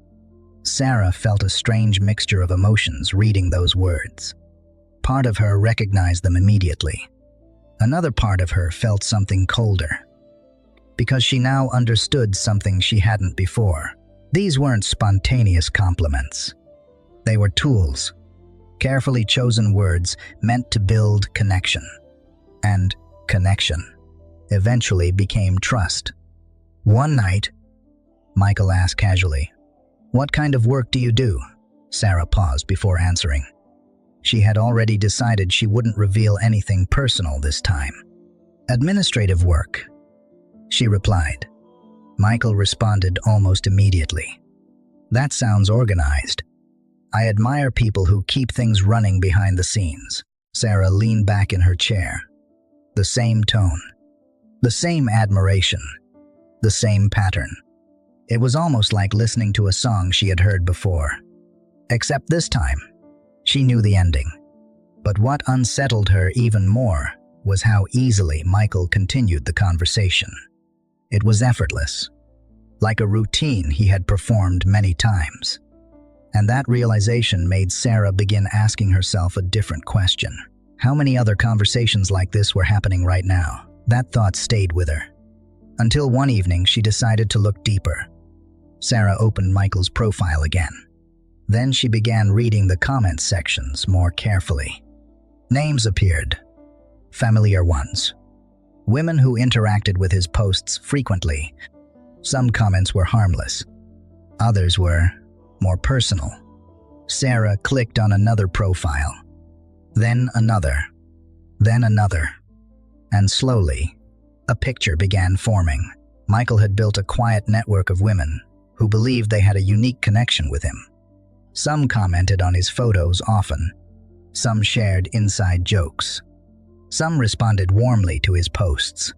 Sarah felt a strange mixture of emotions reading those words. Part of her recognized them immediately. Another part of her felt something colder, because she now understood something she hadn't before. These weren't spontaneous compliments. They were tools, carefully chosen words meant to build connection. And connection eventually became trust. One night, Michael asked casually, "What kind of work do you do?" Sarah paused before answering. She had already decided she wouldn't reveal anything personal this time. "Administrative work," she replied. Michael responded almost immediately. That sounds organized. I admire people who keep things running behind the scenes. Sarah leaned back in her chair. The same tone. The same admiration. The same pattern. It was almost like listening to a song she had heard before. Except this time, she knew the ending. But what unsettled her even more was how easily Michael continued the conversation. It was effortless, like a routine he had performed many times. And that realization made Sarah begin asking herself a different question. How many other conversations like this were happening right now? That thought stayed with her. Until one evening, she decided to look deeper. Sarah opened Michael's profile again. Then she began reading the comment sections more carefully. Names appeared. Familiar ones. Women who interacted with his posts frequently. Some comments were harmless. Others were more personal. Sarah clicked on another profile. Then another. Then another. And slowly, a picture began forming. Michael had built a quiet network of women who believed they had a unique connection with him. Some commented on his photos often. Some shared inside jokes. Some responded warmly to his posts.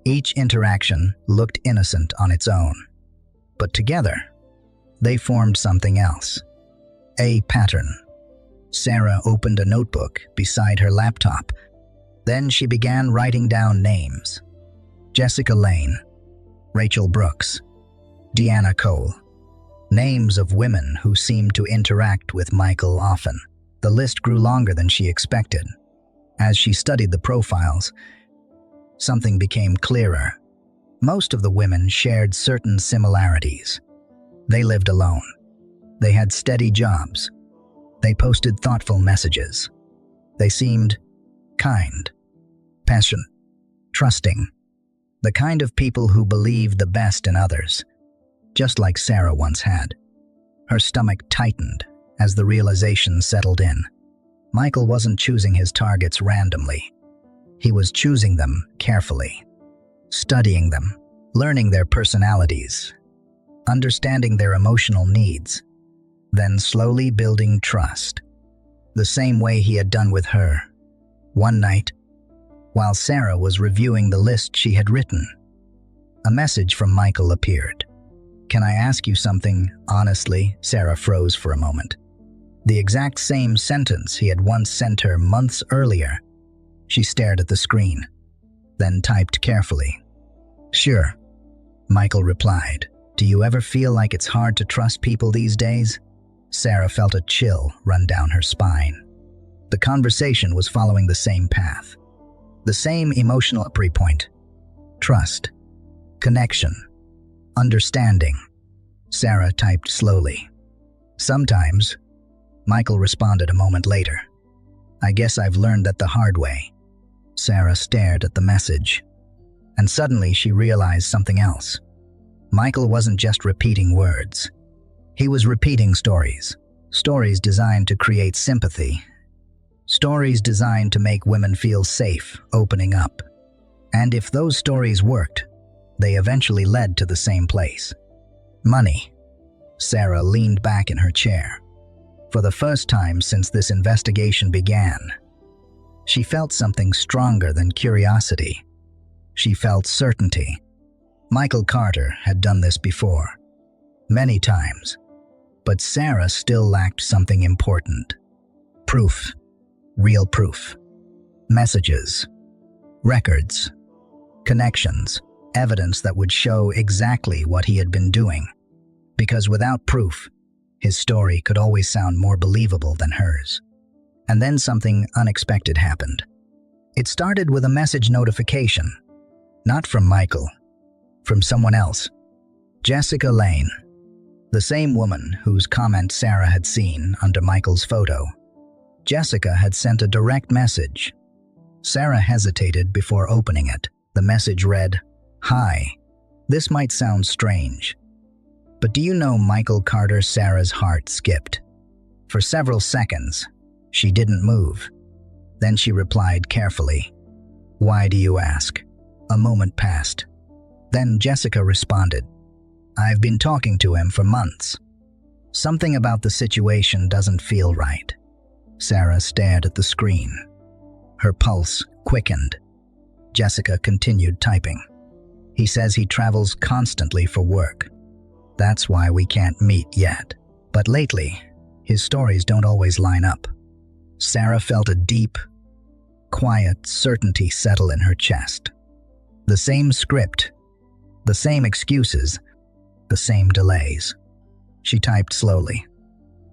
Each interaction looked innocent on its own. But together, they formed something else. A pattern. Sarah opened a notebook beside her laptop. Then she began writing down names. Jessica Lane, Rachel Brooks, Deanna Cole. Names of women who seemed to interact with Michael often. The list grew longer than she expected. As she studied the profiles, something became clearer. Most of the women shared certain similarities. They lived alone. They had steady jobs. They posted thoughtful messages. They seemed kind, passionate, trusting. The kind of people who believed the best in others, just like Sarah once had. Her stomach tightened as the realization settled in. Michael wasn't choosing his targets randomly. He was choosing them carefully, studying them, learning their personalities, understanding their emotional needs, then slowly building trust, the same way he had done with her. One night, while Sarah was reviewing the list she had written, a message from Michael appeared. "Can I ask you something honestly?" Sarah froze for a moment. The exact same sentence he had once sent her months earlier. She stared at the screen, then typed carefully. "Sure," Michael replied. "Do you ever feel like it's hard to trust people these days?" Sarah felt a chill run down her spine. The conversation was following the same path. The same emotional entry point. Trust. Connection. Understanding. Sarah typed slowly. "Sometimes," Michael responded a moment later. "I guess I've learned that the hard way." Sarah stared at the message, and suddenly she realized something else. Michael wasn't just repeating words. He was repeating stories. Stories designed to create sympathy. Stories designed to make women feel safe opening up. And if those stories worked, they eventually led to the same place. Money. Sarah leaned back in her chair. For the first time since this investigation began, she felt something stronger than curiosity. She felt certainty. Michael Carter had done this before, many times, but Sarah still lacked something important. Proof. Real proof. Messages. Records. Connections. Evidence that would show exactly what he had been doing. Because without proof, his story could always sound more believable than hers. And then something unexpected happened. It started with a message notification. Not from Michael. From someone else. Jessica Lane. The same woman whose comment Sarah had seen under Michael's photo. Jessica had sent a direct message. Sarah hesitated before opening it. The message read, "Hi. This might sound strange, but do you know Michael Carter?" Sarah's heart skipped. For several seconds, she didn't move. Then she replied carefully, "Why do you ask?" A moment passed. Then Jessica responded, "I've been talking to him for months. Something about the situation doesn't feel right." Sarah stared at the screen. Her pulse quickened. Jessica continued typing. "He says he travels constantly for work. That's why we can't meet yet. But lately, his stories don't always line up." Sarah felt a deep, quiet certainty settle in her chest. The same script, the same excuses, the same delays. She typed slowly.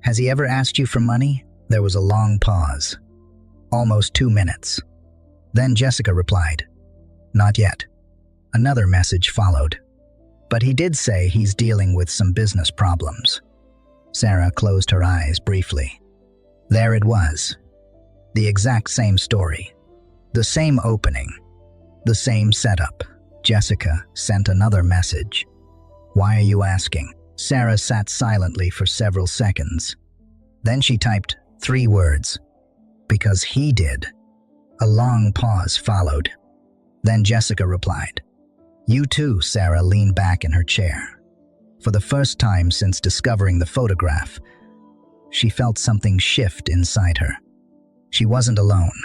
"Has he ever asked you for money?" There was a long pause. Almost 2 minutes. Then Jessica replied, "Not yet." Another message followed. "But he did say he's dealing with some business problems." Sarah closed her eyes briefly. There it was. The exact same story. The same opening. The same setup. Jessica sent another message. "Why are you asking?" Sarah sat silently for several seconds. Then she typed 3 words. "Because he did." A long pause followed. Then Jessica replied, "You too." Sarah leaned back in her chair. For the first time since discovering the photograph, she felt something shift inside her. She wasn't alone.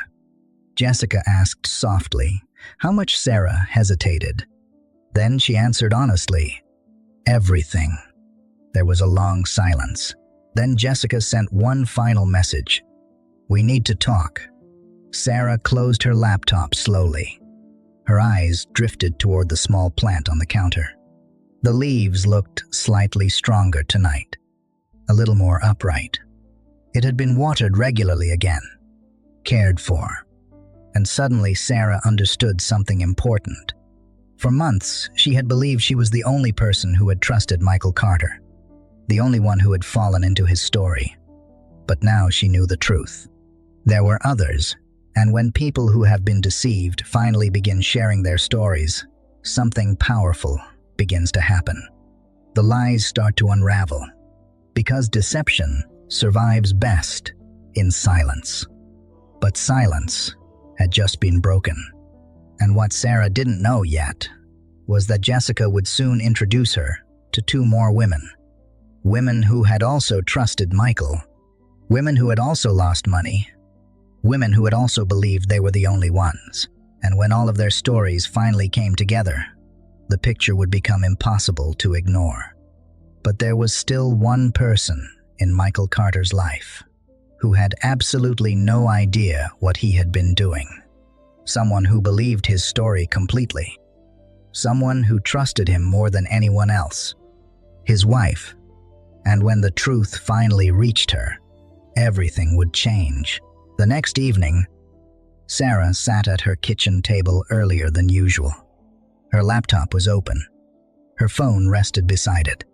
Jessica asked softly how much. Sarah hesitated. Then she answered honestly, "Everything." There was a long silence. Then Jessica sent one final message. "We need to talk." Sarah closed her laptop slowly. Her eyes drifted toward the small plant on the counter. The leaves looked slightly stronger tonight, a little more upright. It had been watered regularly again, cared for. And suddenly Sarah understood something important. For months, she had believed she was the only person who had trusted Michael Carter, the only one who had fallen into his story. But now she knew the truth. There were others, and when people who have been deceived finally begin sharing their stories, something powerful begins to happen. The lies start to unravel, because deception survives best in silence. But silence had just been broken. And what Sarah didn't know yet was that Jessica would soon introduce her to 2 more women. Women who had also trusted Michael. Women who had also lost money. Women who had also believed they were the only ones. And when all of their stories finally came together, the picture would become impossible to ignore. But there was still one person in Michael Carter's life who had absolutely no idea what he had been doing. Someone who believed his story completely. Someone who trusted him more than anyone else. His wife. And when the truth finally reached her, everything would change. The next evening, Sarah sat at her kitchen table earlier than usual. Her laptop was open. Her phone rested beside it,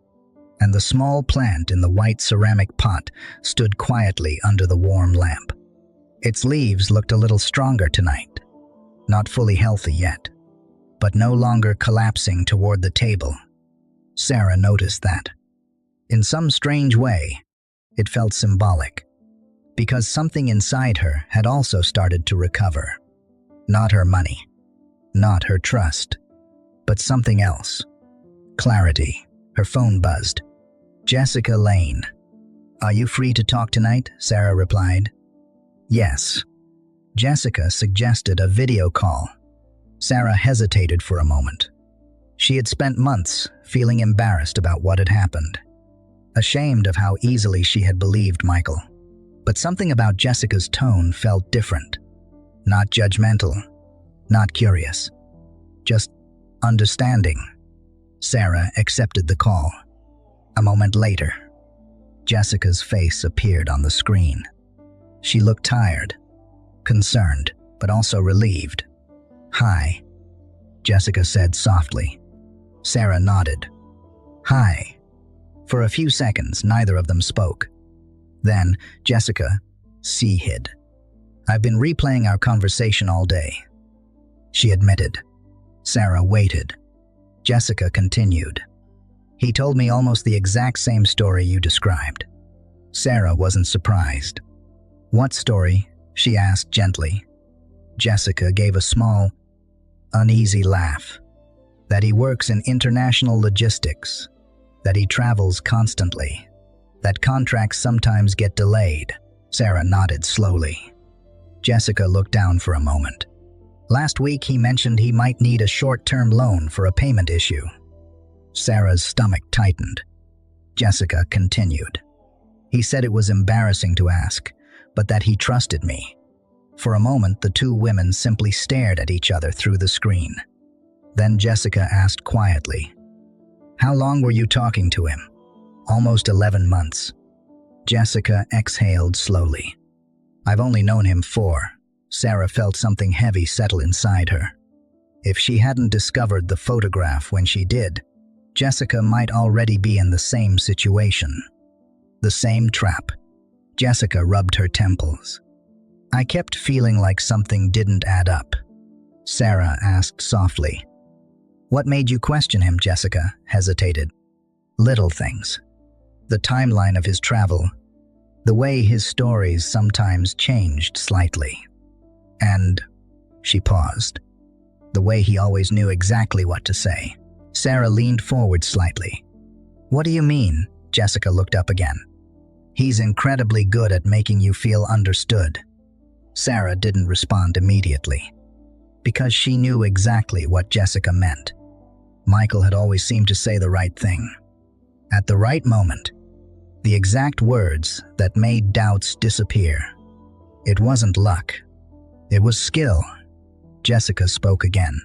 and the small plant in the white ceramic pot stood quietly under the warm lamp. Its leaves looked a little stronger tonight, not fully healthy yet, but no longer collapsing toward the table. Sarah noticed that. In some strange way, it felt symbolic, because something inside her had also started to recover. Not her money, not her trust, but something else. Clarity. Her phone buzzed. "Jessica Lane. Are you free to talk tonight?" Sarah replied. "Yes." Jessica suggested a video call. Sarah hesitated for a moment. She had spent months feeling embarrassed about what had happened, ashamed of how easily she had believed Michael. But something about Jessica's tone felt different. Not judgmental, not curious, just understanding. Sarah accepted the call. A moment later, Jessica's face appeared on the screen. She looked tired, concerned, but also relieved. "Hi," Jessica said softly. Sarah nodded. "Hi." For a few seconds, neither of them spoke. Then, Jessica, hid. "I've been replaying our conversation all day," she admitted. Sarah waited. Jessica continued. "He told me almost the exact same story you described." Sarah wasn't surprised. "What story?" she asked gently. Jessica gave a small, uneasy laugh. that he works in international logistics, that he travels constantly, that contracts sometimes get delayed. Sarah nodded slowly. Jessica looked down for a moment. Last week he mentioned he might need a short-term loan for a payment issue. Sarah's stomach tightened. Jessica continued. He said it was embarrassing to ask, but that he trusted me. For a moment, the two women simply stared at each other through the screen. Then Jessica asked quietly, "How long were you talking to him?" "Almost 11 months. Jessica exhaled slowly. "I've only known him 4. Sarah felt something heavy settle inside her. If she hadn't discovered the photograph when she did, Jessica might already be in the same situation. The same trap. Jessica rubbed her temples. "I kept feeling like something didn't add up." Sarah asked softly. "What made you question him?" Jessica hesitated. "Little things. The timeline of his travel, the way his stories sometimes changed slightly. And," she paused, "the way he always knew exactly what to say." Sarah leaned forward slightly. "What do you mean?" Jessica looked up again. "He's incredibly good at making you feel understood." Sarah didn't respond immediately, because she knew exactly what Jessica meant. Michael had always seemed to say the right thing, at the right moment, the exact words that made doubts disappear. It wasn't luck. It was skill. Jessica spoke again.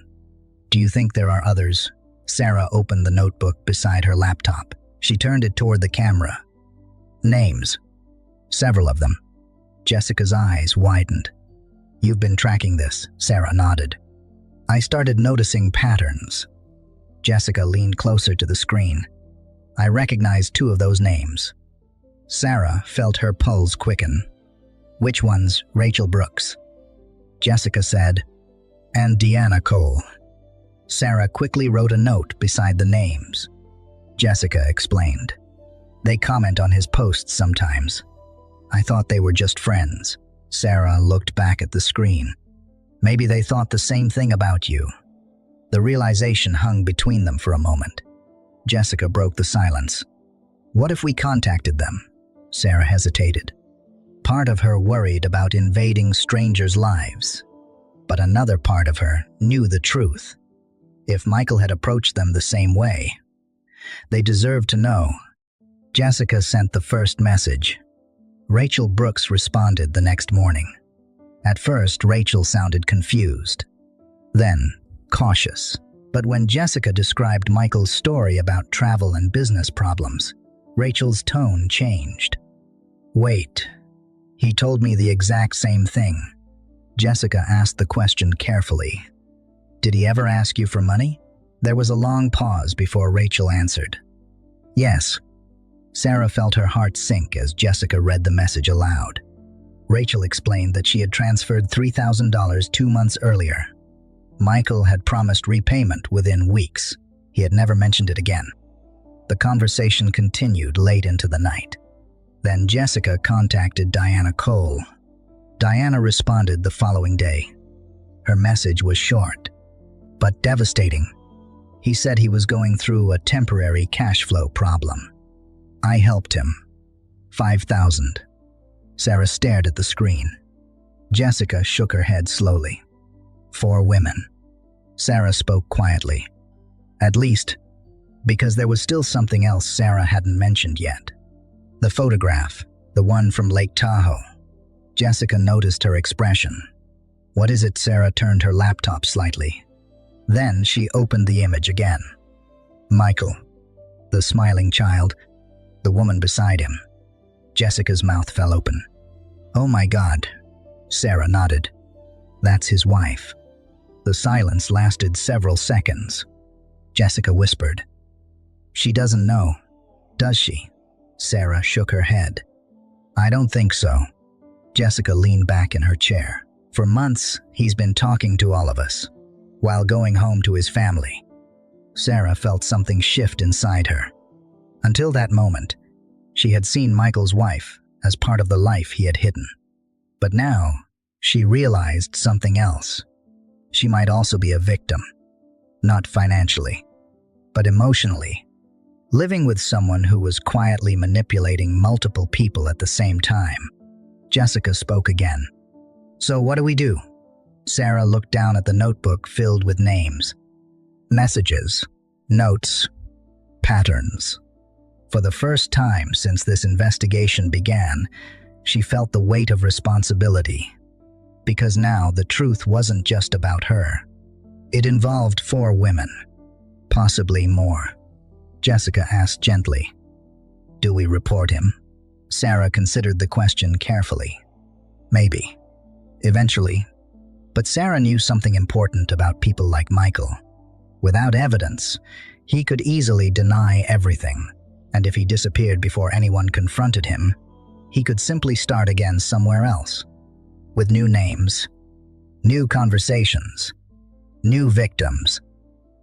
"Do you think there are others?" Sarah opened the notebook beside her laptop. She turned it toward the camera. "Names. Several of them." Jessica's eyes widened. "You've been tracking this," Sarah nodded. "I started noticing patterns." Jessica leaned closer to the screen. "I recognized 2 of those names." Sarah felt her pulse quicken. "Which ones?" "Rachel Brooks," Jessica said, "and Deanna Cole." Sarah quickly wrote a note beside the names. Jessica explained. "They comment on his posts sometimes. I thought they were just friends." Sarah looked back at the screen. "Maybe they thought the same thing about you." The realization hung between them for a moment. Jessica broke the silence. "What if we contacted them?" Sarah hesitated. Part of her worried about invading strangers' lives, but another part of her knew the truth. If Michael had approached them the same way, they deserved to know. Jessica sent the first message. Rachel Brooks responded the next morning. At first, Rachel sounded confused, then cautious. But when Jessica described Michael's story about travel and business problems, Rachel's tone changed. "Wait, he told me the exact same thing." Jessica asked the question carefully. "Did he ever ask you for money?" There was a long pause before Rachel answered. "Yes." Sarah felt her heart sink as Jessica read the message aloud. Rachel explained that she had transferred $3,000 2 months earlier. Michael had promised repayment within weeks. He had never mentioned it again. The conversation continued late into the night. Then Jessica contacted Deanna Cole. Diana responded the following day. Her message was short, but devastating. He said he was going through a temporary cash flow problem. "I helped him. 5,000. Sarah stared at the screen. Jessica shook her head slowly. 4 women. Sarah spoke quietly. At least, because there was still something else Sarah hadn't mentioned yet. The photograph, the one from Lake Tahoe. Jessica noticed her expression. "What is it?" Sarah turned her laptop slightly. Then she opened the image again. Michael, the smiling child, the woman beside him. Jessica's mouth fell open. "Oh my God." Sarah nodded. "That's his wife." The silence lasted several seconds. Jessica whispered, "She doesn't know, does she?" Sarah shook her head. "I don't think so." Jessica leaned back in her chair. "For months, he's been talking to all of us, while going home to his family." Sarah felt something shift inside her. Until that moment, she had seen Michael's wife as part of the life he had hidden. But now, she realized something else. She might also be a victim. not financially, but emotionally. Living with someone who was quietly manipulating multiple people at the same time. Jessica spoke again. "So what do we do?" Sarah looked down at the notebook filled with names, messages, notes, patterns. For the first time since this investigation began, she felt the weight of responsibility. Because now the truth wasn't just about her. It involved 4 women, possibly more. Jessica asked gently, "Do we report him?" Sarah considered the question carefully. Maybe. Eventually. But Sarah knew something important about people like Michael. Without evidence, he could easily deny everything, and if he disappeared before anyone confronted him, he could simply start again somewhere else. With new names, new conversations, new victims.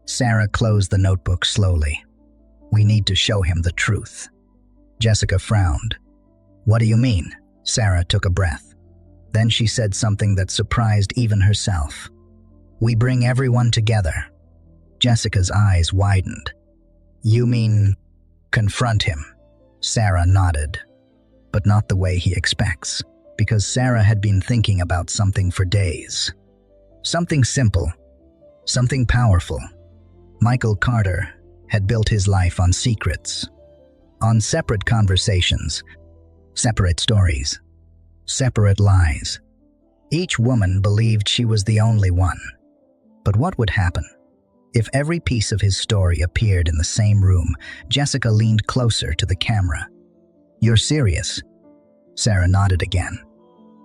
Sarah closed the notebook slowly. "We need to show him the truth." Jessica frowned. "What do you mean?" Sarah took a breath. Then she said something that surprised even herself. "We bring everyone together." Jessica's eyes widened. "You mean confront him?" Sarah nodded, but not the way he expects, because Sarah had been thinking about something for days. Something simple, something powerful. Michael Carter had built his life on secrets, on separate conversations, separate stories, separate lies. Each woman believed she was the only one. But what would happen if every piece of his story appeared in the same room? Jessica leaned closer to the camera. "You're serious?" Sarah nodded again.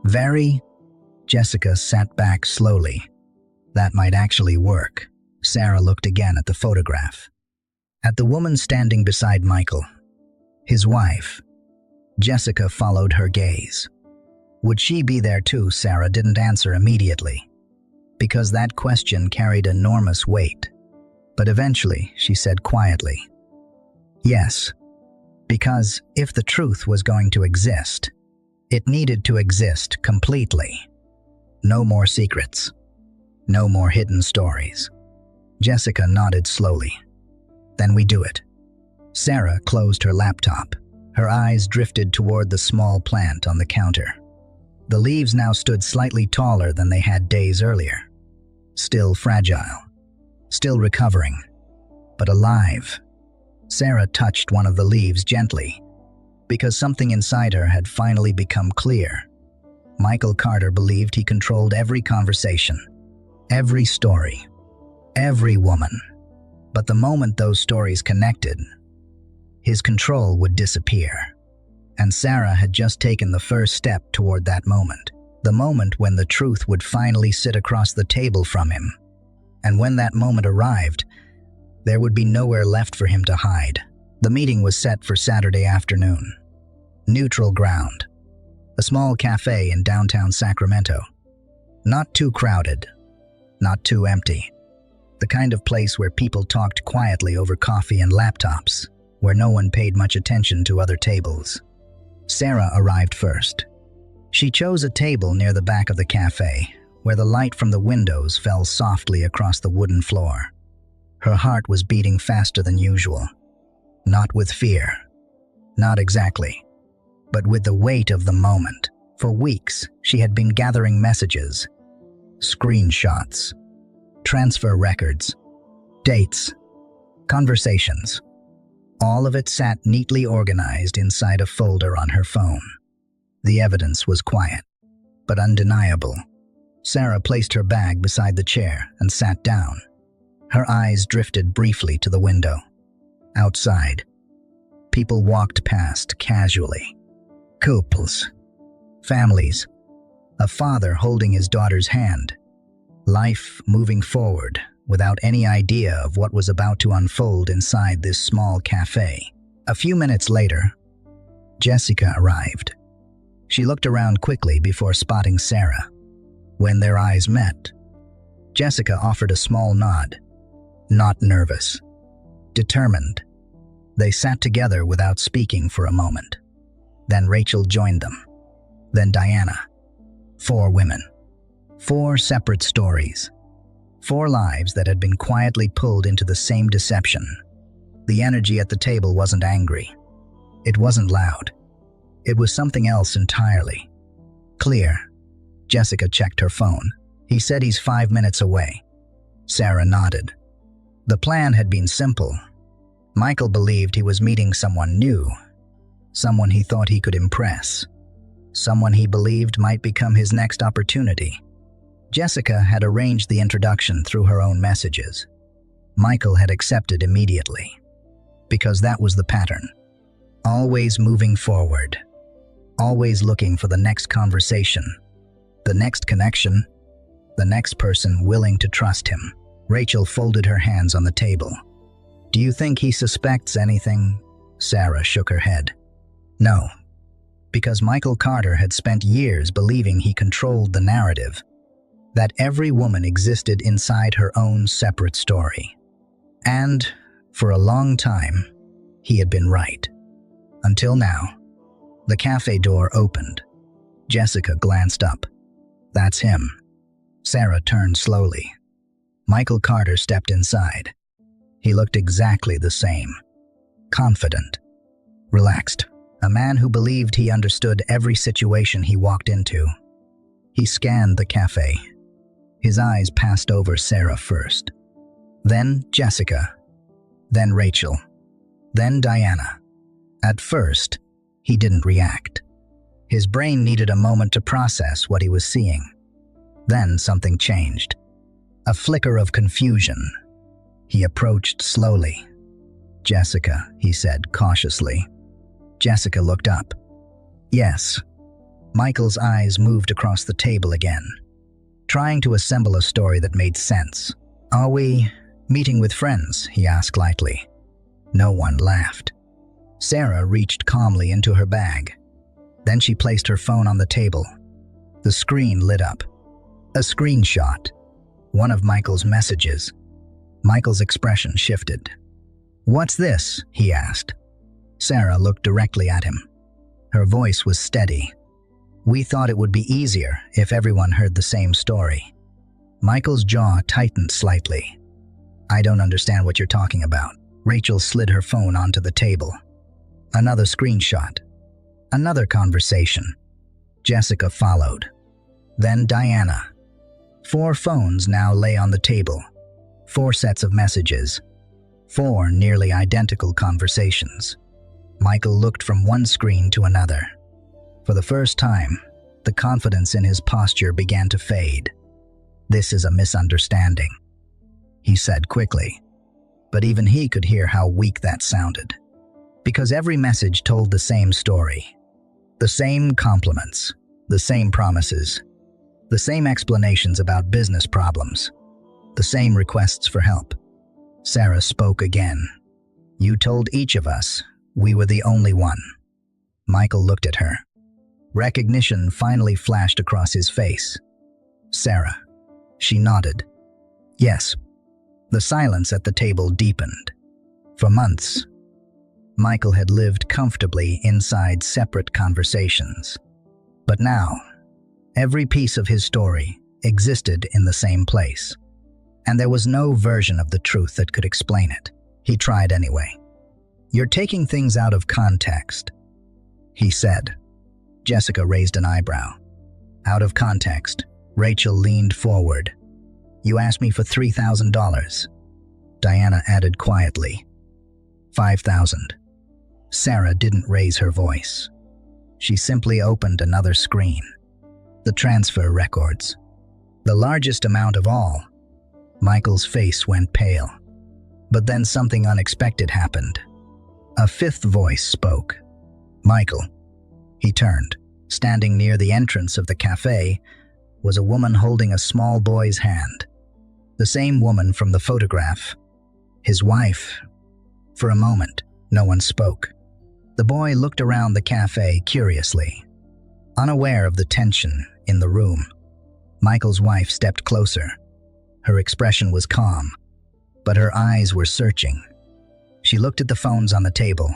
"Very." Jessica sat back slowly. "That might actually work." Sarah looked again at the photograph. At the woman standing beside Michael, his wife. Jessica followed her gaze. Would she be there too? Sarah didn't answer immediately, because that question carried enormous weight. But eventually, she said quietly, "Yes, because if the truth was going to exist, it needed to exist completely. No more secrets. No more hidden stories." Jessica nodded slowly. "Then we do it." Sarah closed her laptop. Her eyes drifted toward the small plant on the counter. The leaves now stood slightly taller than they had days earlier. Still fragile. Still recovering. But alive. Sarah touched one of the leaves gently, because something inside her had finally become clear. Michael Carter believed he controlled every conversation, every story, every woman. But the moment those stories connected, his control would disappear. And Sarah had just taken the first step toward that moment. The moment when the truth would finally sit across the table from him. And when that moment arrived, there would be nowhere left for him to hide. The meeting was set for Saturday afternoon. Neutral ground. A small cafe in downtown Sacramento. Not too crowded. Not too empty. The kind of place where people talked quietly over coffee and laptops, where no one paid much attention to other tables. Sarah arrived first. She chose a table near the back of the cafe, where the light from the windows fell softly across the wooden floor. Her heart was beating faster than usual. Not with fear. Not exactly. But with the weight of the moment. For weeks, she had been gathering messages, screenshots, transfer records, dates, conversations. All of it sat neatly organized inside a folder on her phone. The evidence was quiet, but undeniable. Sarah placed her bag beside the chair and sat down. Her eyes drifted briefly to the window. Outside, people walked past casually. Couples, families, a father holding his daughter's hand. Life moving forward without any idea of what was about to unfold inside this small cafe. A few minutes later, Jessica arrived. She looked around quickly before spotting Sarah. When their eyes met, Jessica offered a small nod. Not nervous. Determined. They sat together without speaking for a moment. Then Rachel joined them. Then Diana. 4 women. 4 separate stories. 4 lives that had been quietly pulled into the same deception. The energy at the table wasn't angry. It wasn't loud. It was something else entirely. Clear. Jessica checked her phone. He said he's 5 minutes away. Sarah nodded. The plan had been simple. Michael believed he was meeting someone new, someone he thought he could impress, someone he believed might become his next opportunity. Jessica had arranged the introduction through her own messages. Michael had accepted immediately, because that was the pattern. Always moving forward, always looking for the next conversation, the next connection, the next person willing to trust him. Rachel folded her hands on the table. "Do you think he suspects anything?" Sarah shook her head. "No, because Michael Carter had spent years believing he controlled the narrative, that every woman existed inside her own separate story. And, for a long time, he had been right. Until now." The cafe door opened. Jessica glanced up. "That's him." Sarah turned slowly. Michael Carter stepped inside. He looked exactly the same. Confident. Relaxed. A man who believed he understood every situation he walked into. He scanned the cafe. His eyes passed over Sarah first. Then Jessica. Then Rachel. Then Diana. At first, he didn't react. His brain needed a moment to process what he was seeing. Then something changed. A flicker of confusion. He approached slowly. "Jessica," he said cautiously. Jessica looked up. "Yes." Michael's eyes moved across the table again, trying to assemble a story that made sense. "Are we meeting with friends?" he asked lightly. No one laughed. Sarah reached calmly into her bag. Then she placed her phone on the table. The screen lit up. A screenshot. One of Michael's messages. Michael's expression shifted. "What's this?" he asked. Sarah looked directly at him. Her voice was steady. "We thought it would be easier if everyone heard the same story." Michael's jaw tightened slightly. "I don't understand what you're talking about." Rachel slid her phone onto the table. Another screenshot. Another conversation. Jessica followed. Then Diana. 4 phones now lay on the table. 4 sets of messages. 4 nearly identical conversations. Michael looked from one screen to another. For the first time, the confidence in his posture began to fade. "This is a misunderstanding," he said quickly. But even he could hear how weak that sounded. Because every message told the same story. The same compliments. The same promises. The same explanations about business problems. The same requests for help. Sarah spoke again. "You told each of us we were the only one." Michael looked at her. Recognition finally flashed across his face. "Sarah." She nodded. "Yes." The silence at the table deepened. For months, Michael had lived comfortably inside separate conversations. But now, every piece of his story existed in the same place. And there was no version of the truth that could explain it. He tried anyway. "You're taking things out of context," he said. Jessica raised an eyebrow. "Out of context." Rachel leaned forward. "You asked me for $3,000. Diana added quietly. $5,000. Sarah didn't raise her voice. She simply opened another screen. The transfer records. The largest amount of all. Michael's face went pale. But then something unexpected happened. A 5th voice spoke. "Michael." He turned. Standing near the entrance of the cafe was a woman holding a small boy's hand. The same woman from the photograph. His wife. For a moment, no one spoke. The boy looked around the cafe curiously, unaware of the tension in the room. Michael's wife stepped closer. Her expression was calm, but her eyes were searching. She looked at the phones on the table,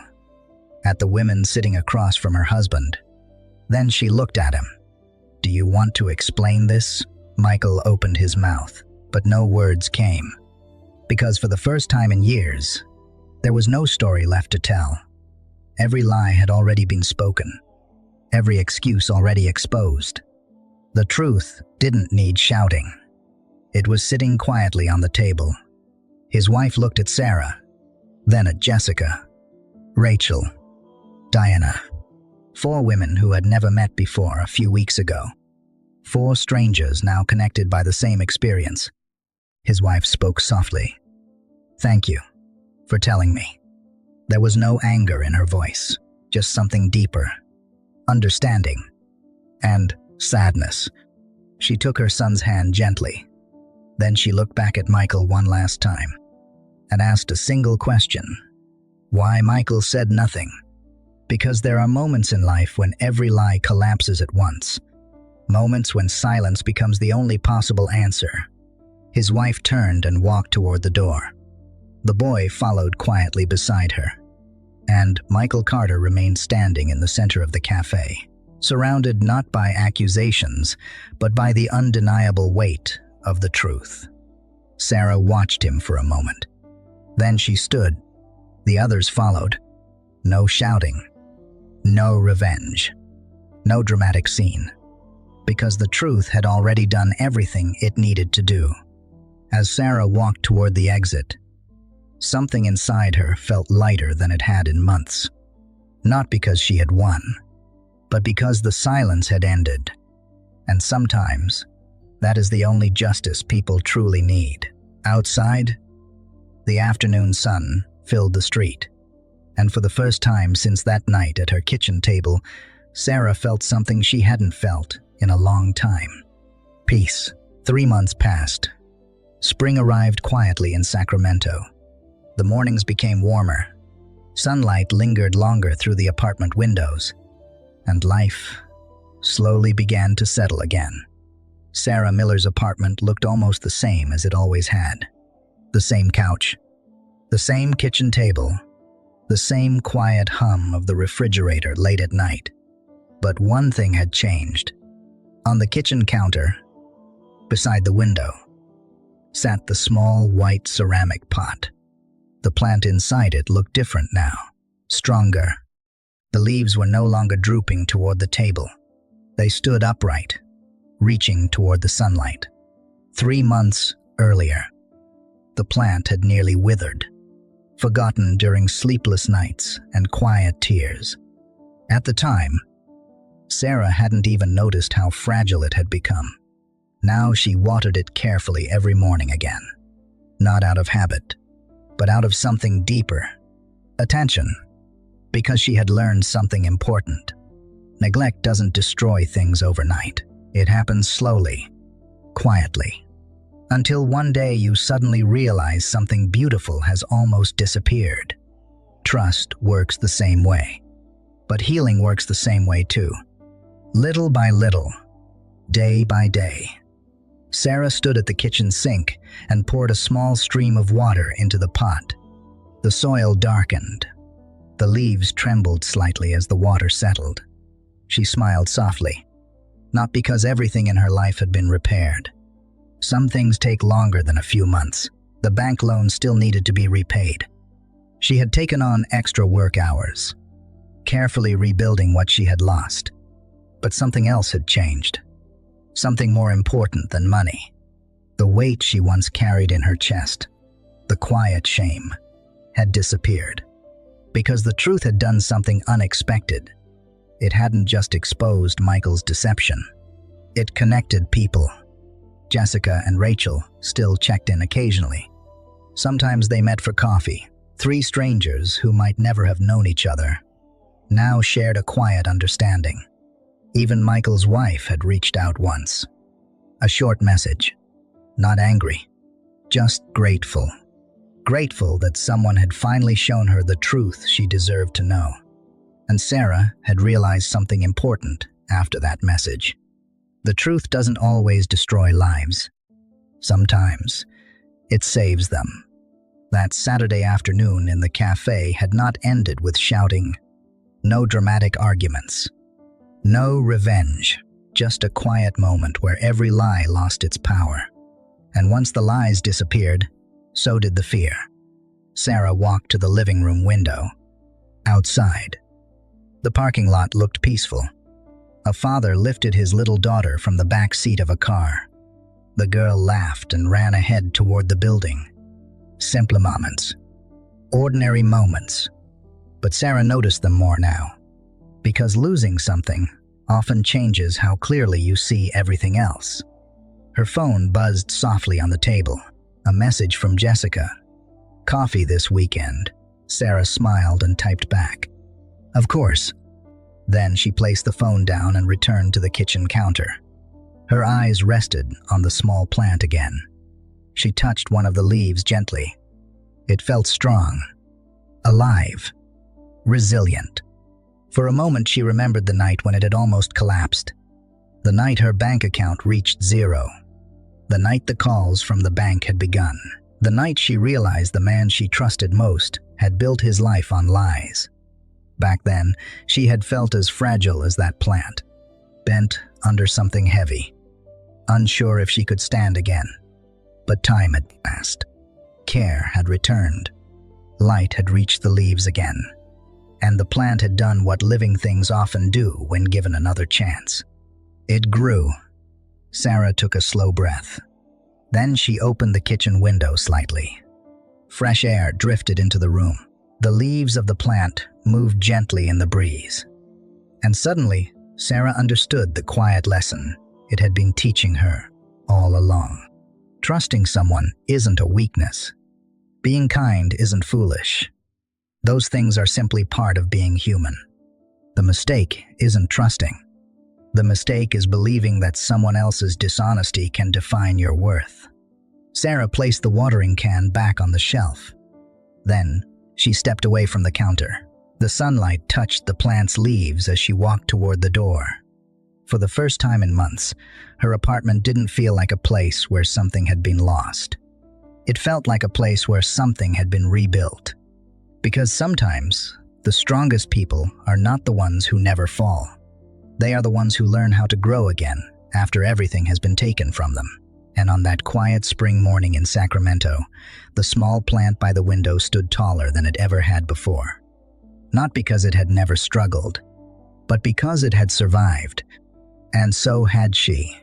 at the women sitting across from her husband. Then she looked at him. "Do you want to explain this?" Michael opened his mouth, but no words came. Because for the first time in years, there was no story left to tell. Every lie had already been spoken. Every excuse already exposed. The truth didn't need shouting. It was sitting quietly on the table. His wife looked at Sarah, then at Jessica, Rachel, Diana. 4 women who had never met before a few weeks ago. 4 strangers now connected by the same experience. His wife spoke softly. "Thank you for telling me." There was no anger in her voice, just something deeper, understanding, and sadness. She took her son's hand gently. Then she looked back at Michael one last time and asked a single question. Why Michael said nothing. Because there are moments in life when every lie collapses at once. Moments when silence becomes the only possible answer. His wife turned and walked toward the door. The boy followed quietly beside her. And Michael Carter remained standing in the center of the cafe, surrounded not by accusations, but by the undeniable weight of the truth. Sarah watched him for a moment. Then she stood. The others followed. No shouting. No revenge. No dramatic scene. Because the truth had already done everything it needed to do. As Sarah walked toward the exit, something inside her felt lighter than it had in months. Not because she had won, but because the silence had ended. And sometimes, that is the only justice people truly need. Outside, the afternoon sun filled the street. And for the first time since that night at her kitchen table, Sarah felt something she hadn't felt in a long time. Peace. 3 months passed. Spring arrived quietly in Sacramento. The mornings became warmer. Sunlight lingered longer through the apartment windows. And life slowly began to settle again. Sarah Miller's apartment looked almost the same as it always had. The same couch. The same kitchen table. The same quiet hum of the refrigerator late at night. But one thing had changed. On the kitchen counter, beside the window, sat the small white ceramic pot. The plant inside it looked different now, stronger. The leaves were no longer drooping toward the table. They stood upright, reaching toward the sunlight. 3 months earlier, the plant had nearly withered, forgotten during sleepless nights and quiet tears. At the time, Sarah hadn't even noticed how fragile it had become. Now she watered it carefully every morning again. Not out of habit, but out of something deeper. Attention. Because she had learned something important. Neglect doesn't destroy things overnight. It happens slowly, quietly. Until one day you suddenly realize something beautiful has almost disappeared. Trust works the same way. But healing works the same way too. Little by little, day by day. Sarah stood at the kitchen sink and poured a small stream of water into the pot. The soil darkened. The leaves trembled slightly as the water settled. She smiled softly, not because everything in her life had been repaired. Some things take longer than a few months. The bank loan still needed to be repaid. She had taken on extra work hours, carefully rebuilding what she had lost. But something else had changed. Something more important than money. The weight she once carried in her chest, the quiet shame, had disappeared. Because the truth had done something unexpected. It hadn't just exposed Michael's deception. It connected people. Jessica and Rachel still checked in occasionally. Sometimes they met for coffee. 3 strangers who might never have known each other now shared a quiet understanding. Even Michael's wife had reached out once. A short message. Not angry, just grateful. Grateful that someone had finally shown her the truth she deserved to know. And Sarah had realized something important after that message. The truth doesn't always destroy lives. Sometimes it saves them. That Saturday afternoon in the cafe had not ended with shouting. No dramatic arguments. No revenge. Just a quiet moment where every lie lost its power. And once the lies disappeared, so did the fear. Sarah walked to the living room window. Outside, the parking lot looked peaceful. A father lifted his little daughter from the back seat of a car. The girl laughed and ran ahead toward the building. Simple moments. Ordinary moments. But Sarah noticed them more now. Because losing something often changes how clearly you see everything else. Her phone buzzed softly on the table. A message from Jessica. "Coffee this weekend." Sarah smiled and typed back, "Of course." Then she placed the phone down and returned to the kitchen counter. Her eyes rested on the small plant again. She touched one of the leaves gently. It felt strong, alive, resilient. For a moment she remembered the night when it had almost collapsed. The night her bank account reached zero. The night the calls from the bank had begun. The night she realized the man she trusted most had built his life on lies. Back then, she had felt as fragile as that plant, bent under something heavy, unsure if she could stand again. But time had passed. Care had returned. Light had reached the leaves again. And the plant had done what living things often do when given another chance. It grew. Sarah took a slow breath. Then she opened the kitchen window slightly. Fresh air drifted into the room. The leaves of the plant moved gently in the breeze. And suddenly, Sarah understood the quiet lesson it had been teaching her all along. Trusting someone isn't a weakness. Being kind isn't foolish. Those things are simply part of being human. The mistake isn't trusting. The mistake is believing that someone else's dishonesty can define your worth. Sarah placed the watering can back on the shelf. Then, she stepped away from the counter. The sunlight touched the plant's leaves as she walked toward the door. For the first time in months, her apartment didn't feel like a place where something had been lost. It felt like a place where something had been rebuilt. Because sometimes, the strongest people are not the ones who never fall. They are the ones who learn how to grow again after everything has been taken from them. And on that quiet spring morning in Sacramento, the small plant by the window stood taller than it ever had before. Not because it had never struggled, but because it had survived. And so had she.